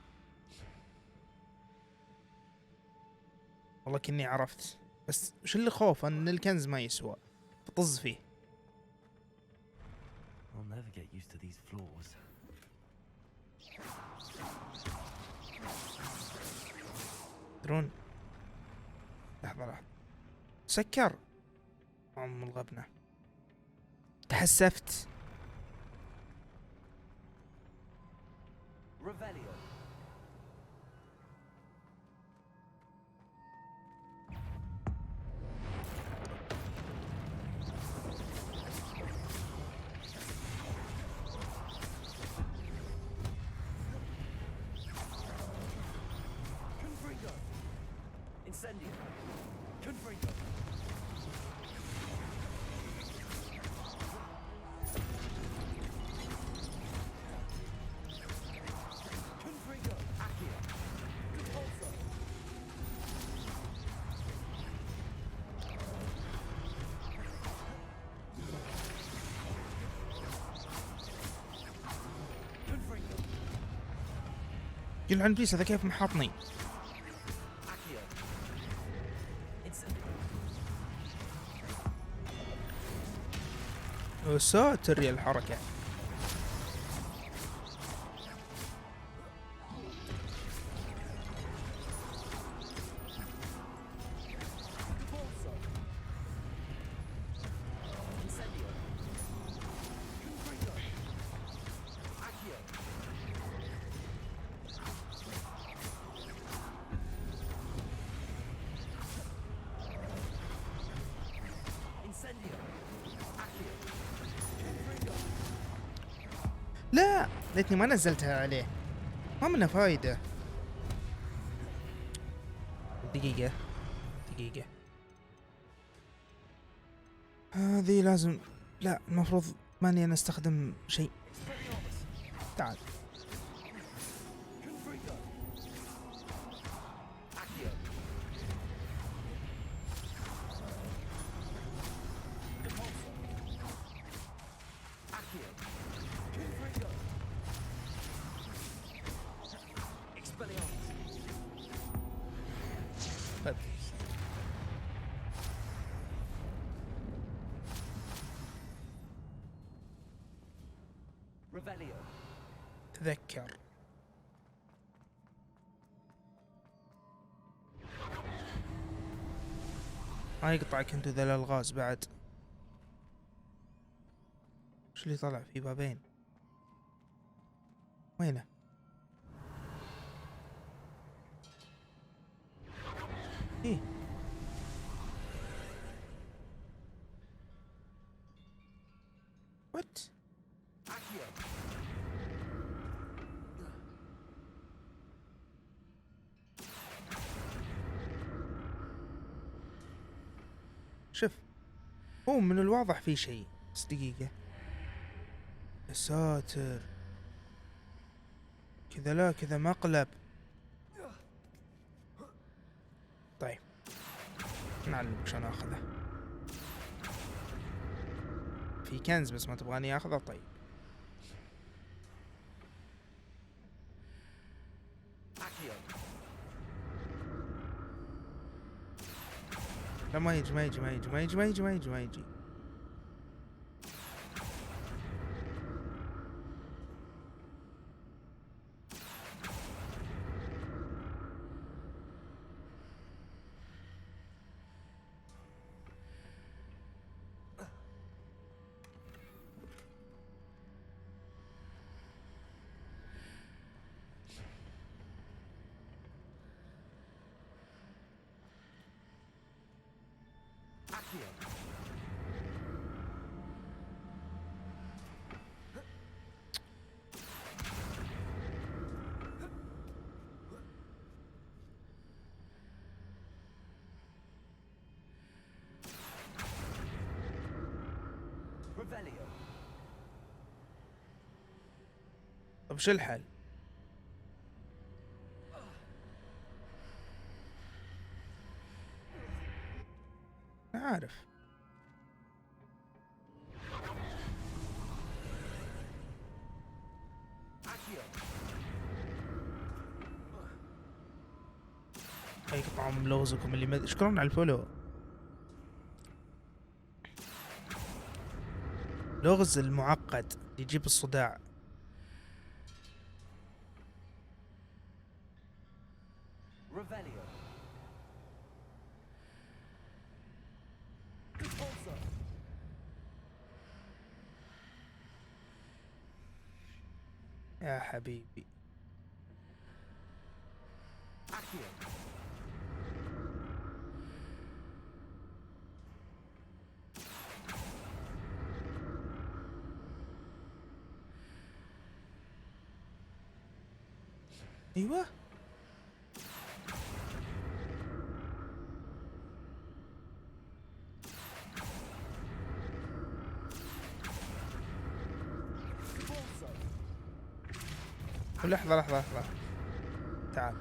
والله كني عرفت، بس وش اللي خوفه ان الكنز ما يسوى بطز فيه. I'll never get used to these floors. تدرون لحظة سكر ام الغبنة تحسفت. Revelio. Confringo. Incendio. Confringo. Confringo. Accio. Compulso. Confringo. يلعن بيس هذا كيف محاطني. Accio. Incendio. ساتر يا الحركة. Compulso. Incendio. Confringo. Accio. لا ليتني ما نزلتها عليه، ما منها فايدة. دقيقة دقيقة، هذه لازم، لا المفروض ماني أنا أستخدم شيء. تعال تذكر. ما يقطعك انتو ذا الالغاز بعد. وش اللي طلع في بابين؟ وينه؟ ايه وات؟ شوف، هو من الواضح في شيء، بس دقيقة. يا ساتر، كذا لا كذا مقلب. طيب نعلمك شلون اخذه. في كنز بس ما تبغاني اخذه. طيب لا ما يجي ما يجي ما يجي ما يجي ما يجي ما يجي ما يجي. طب شو الحل؟ أنا عارف. يقطعون لغزكم اللي مد... شكرا على الفولو. لغز المعقد يجيب الصداع. يا حبيبي ايوه لحظة لحظة لحظة، تعال.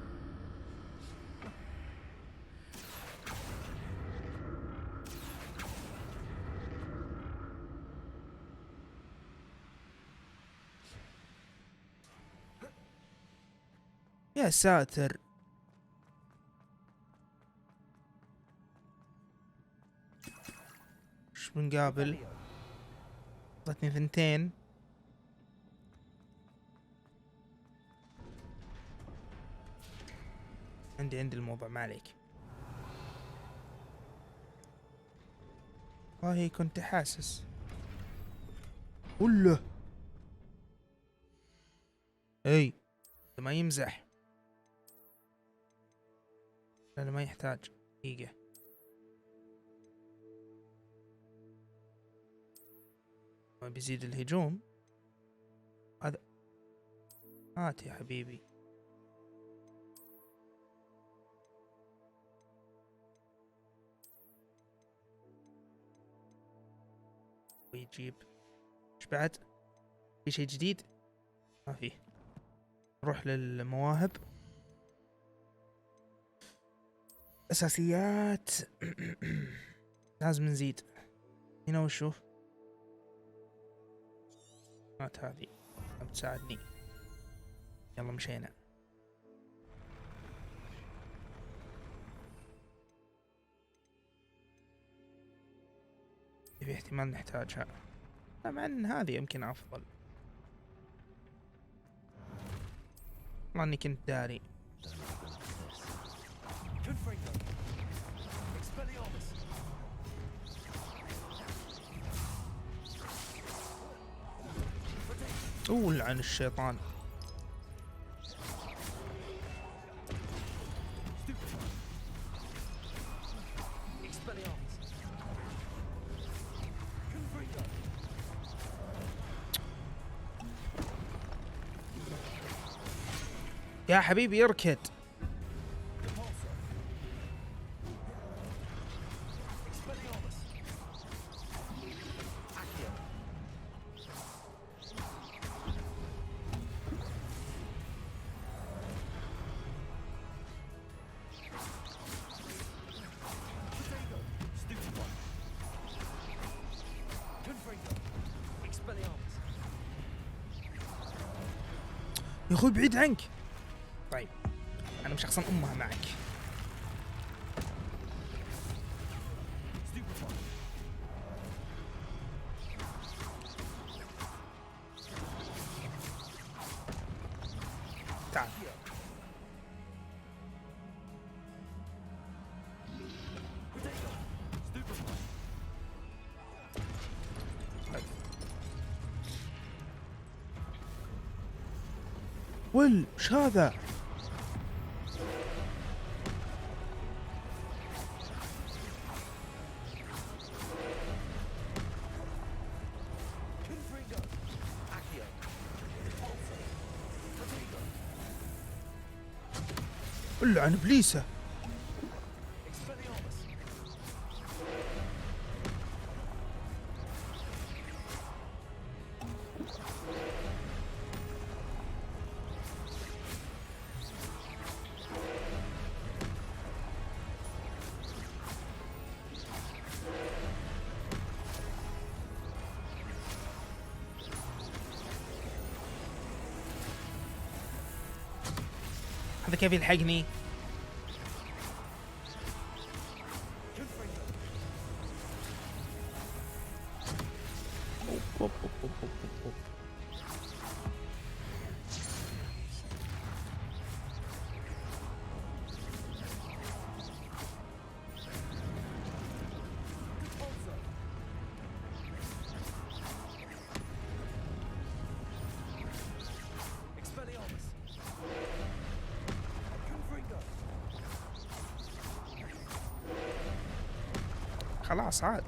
يا ساتر، ايش بنقابل؟ اعطتني ثنتين. عندي الموضوع ما عليك. والله كنت حاسس ولا اي ما يمزح. لا ما يحتاج. دقيقة ما بيزيد الهجوم هذا. هات يا حبيبي. ويجيب ايش بعد؟ في شيء جديد؟ ما فيه. نروح للمواهب. اساسيات. لازم نزيد. هنا وشو؟ هات هذه بتساعدني. يلا مشينا. في احتمال نحتاجها، مع ان هذه يمكن افضل. والله اني كنت داري. لعن الشيطان. يا حبيبي اركد. يا اخوي بعيد عنك. طيب انا مش شخصا امها معك. تعال. وش هذا؟ لعن ابليسه. هذا كيف يلحقني؟ خلاص عاد.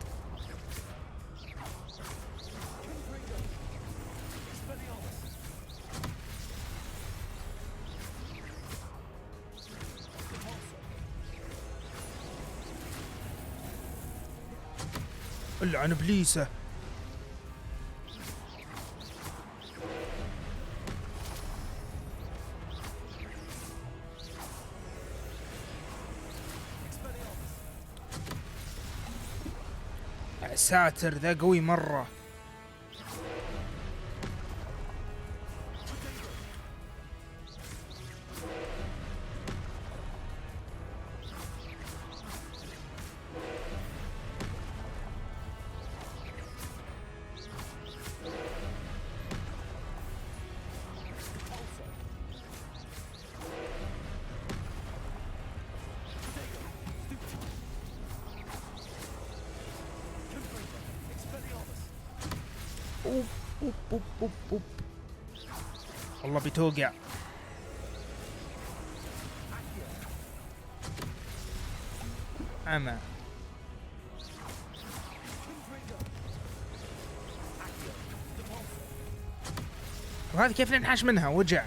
لعن ابليسه. ساتر ذا قوي مرة. أوب. والله بتوقع. عمى. وهذه كيف ننحاش منها؟ وجع.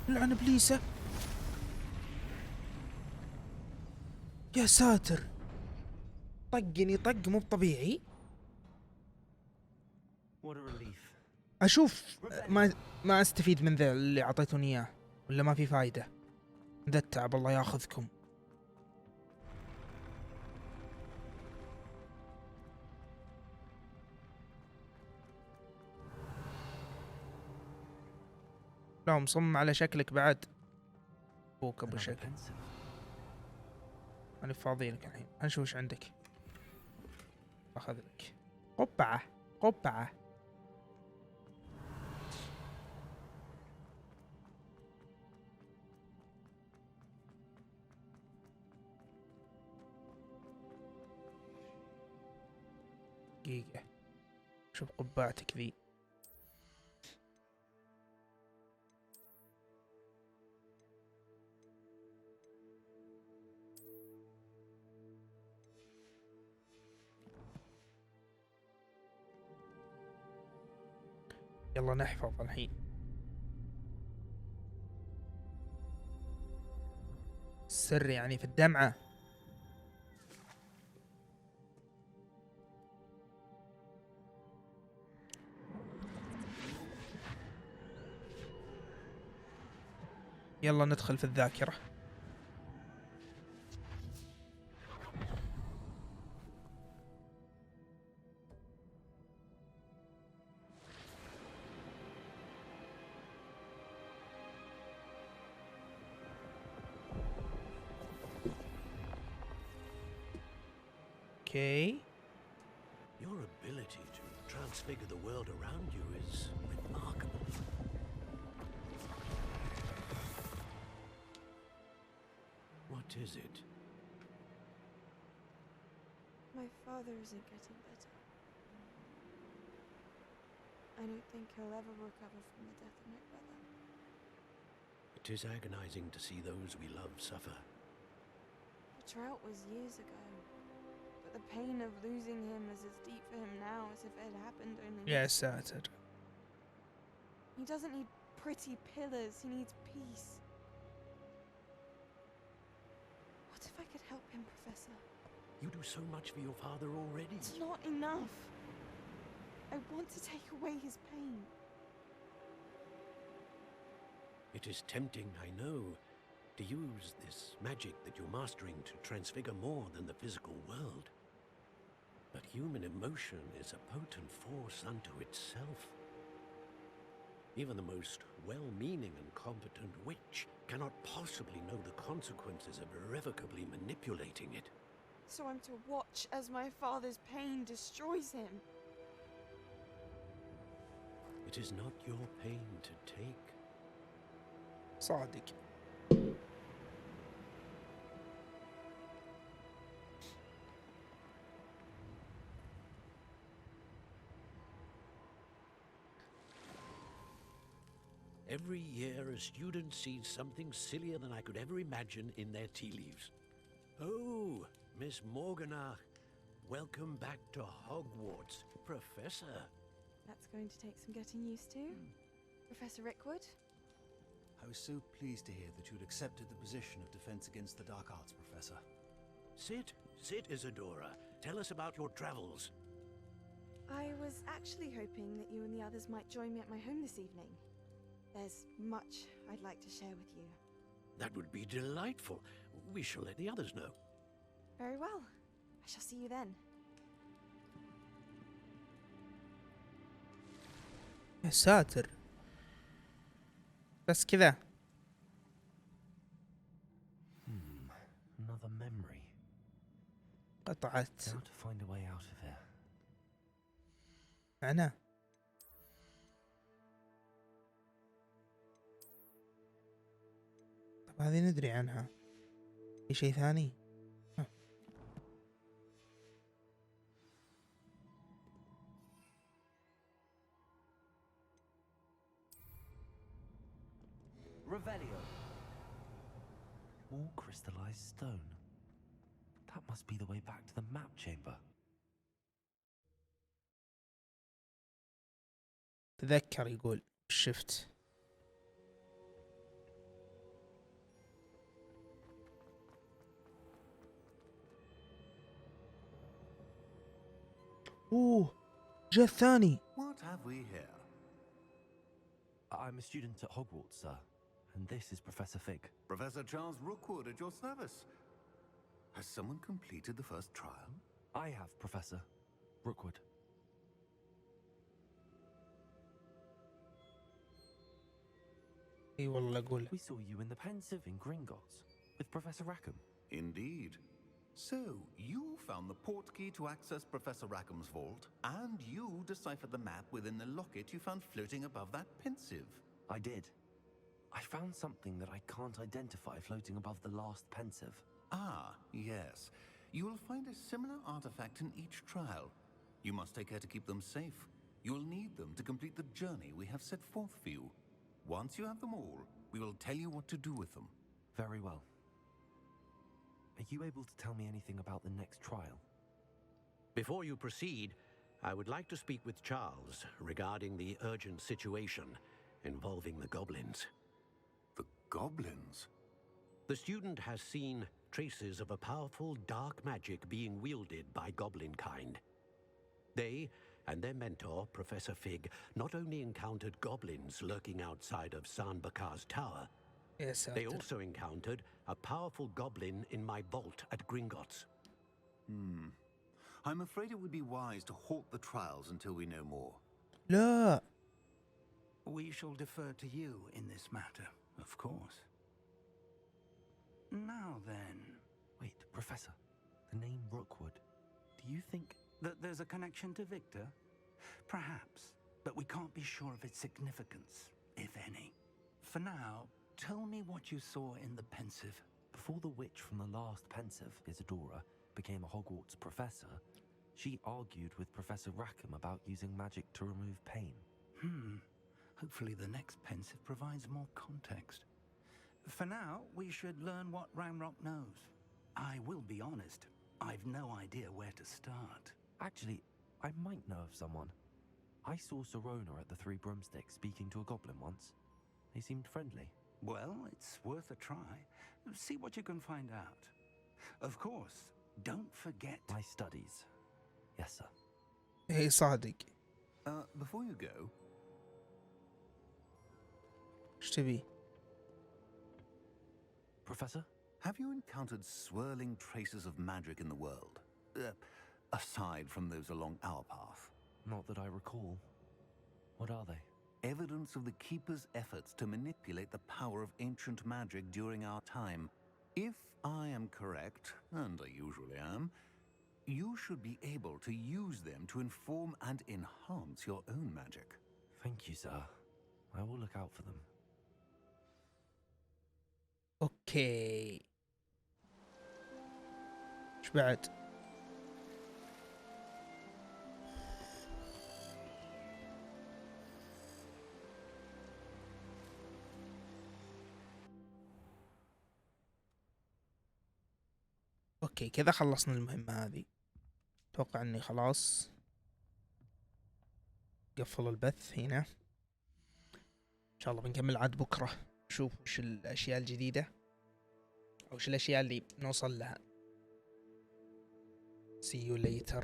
لعن ابليسه. يا ساتر، طقني طق مو طبيعي. اشوف ما استفيد من ذا اللي اعطيتوني اياه، ولا ما في فايده. ذا التعب الله ياخذكم. لا مصمم على شكلك بعد. ابوك ابو شكل. انا فاضي لك الحين، هنشوف وش عندك. اخذ لك قبعه قبعه. دقيقة، شوف قبعتك ذي. يلا نحفظ الحين. السر يعني في الدمعة. يلا ندخل في الذاكرة. Okay. Your ability to transfigure the world around you is remarkable. What is it? My father isn't getting better. I don't think he'll ever recover from the death of my brother. It is agonizing to see those we love suffer. The drought was years ago. But the pain of losing him is as deep for him now as if it had happened only Yes, Saturday. He doesn't need pretty pillars, he needs peace. What if I could help him, Professor? You do so much for your father already. It's not enough. I want to take away his pain. It is tempting, I know, to use this magic that you're mastering to transfigure more than the physical world. But human emotion is a potent force unto itself. Even the most well-meaning and competent witch cannot possibly know the consequences of irrevocably manipulating it. So I'm to watch as my father's pain destroys him. It is not your pain to take. صادق. Every year, a student sees something sillier than I could ever imagine in their tea leaves. Oh, Miss Morganach, welcome back to Hogwarts, Professor. That's going to take some getting used to. Professor Rickwood? I was so pleased to hear that you'd accepted the position of Defense Against the Dark Arts, Professor. Sit, Isadora. Tell us about your travels. I was actually hoping that you and the others might join me at my home this evening. There's much I'd like to share with you. That would be delightful. We shall let the others know. Very well. I shall see you then. يا ساتر، بس كذا. Another memory. قطعت. How to find a way out of here. أنا طب هذه ندري عنها. في شيء ثاني؟ Revelio. All crystallized stone. That must be the way back to the map chamber. تذكر يقول شفت. اوه جاء الثاني. What have we here? I'm a student at Hogwarts, sir. And this is Professor Fig. Professor Charles Rookwood at your service. Has someone completed the first trial? I have, Professor Rookwood. اي والله اقول. We saw you in the Pensive in Gringotts with Professor Rackham. Indeed. So, you found the portkey to access Professor Rackham's vault, and you deciphered the map within the locket you found floating above that Pensive. I did. I found something that I can't identify floating above the last Pensive. Ah, yes. You will find a similar artifact in each trial. You must take care to keep them safe. You will need them to complete the journey we have set forth for you. Once you have them all, we will tell you what to do with them. Very well. Are you able to tell me anything about the next trial? Before you proceed, I would like to speak with Charles regarding the urgent situation involving the goblins. The goblins? The student has seen traces of a powerful dark magic being wielded by goblin kind. They and their mentor, Professor Fig, not only encountered goblins lurking outside of Sanbakar's tower, they also encountered a powerful goblin in my vault at Gringotts. I'm afraid it would be wise to halt the trials until we know more. لا. We shall defer to you in this matter, of course. Now then... Wait, Professor. The name Rookwood. Do you think... that there's a connection to Victor? Perhaps, but we can't be sure of its significance, if any. For now, tell me what you saw in the Pensive. Before the witch from the last Pensive, Isadora, became a Hogwarts professor, she argued with Professor Rackham about using magic to remove pain. Hopefully the next Pensive provides more context. For now, we should learn what Ranrock knows. I will be honest, I've no idea where to start. Actually, I might know of someone. I saw Serona at the Three Broomsticks speaking to a goblin once. They seemed friendly. Well, it's worth a try. See what you can find out. Of course, don't forget... My studies. Yes, sir. اي صادق. Before you go... ايش تبي؟ Professor? Have you encountered swirling traces of magic in the world? Aside from those along our path? Not that I recall. What are they? Evidence of the Keeper's efforts to manipulate the power of ancient magic during our time. If I am correct, and I usually am, you should be able to use them to inform and enhance your own magic. Thank you, sir. I will look out for them. اوكي. ايش بعد؟ اوكي كذا خلصنا المهمة هذه. اتوقع اني خلاص قفل البث هنا. ان شاء الله بنكمل عاد بكرة، نشوف وش الاشياء الجديدة او وش الاشياء اللي نوصل لها. See you later.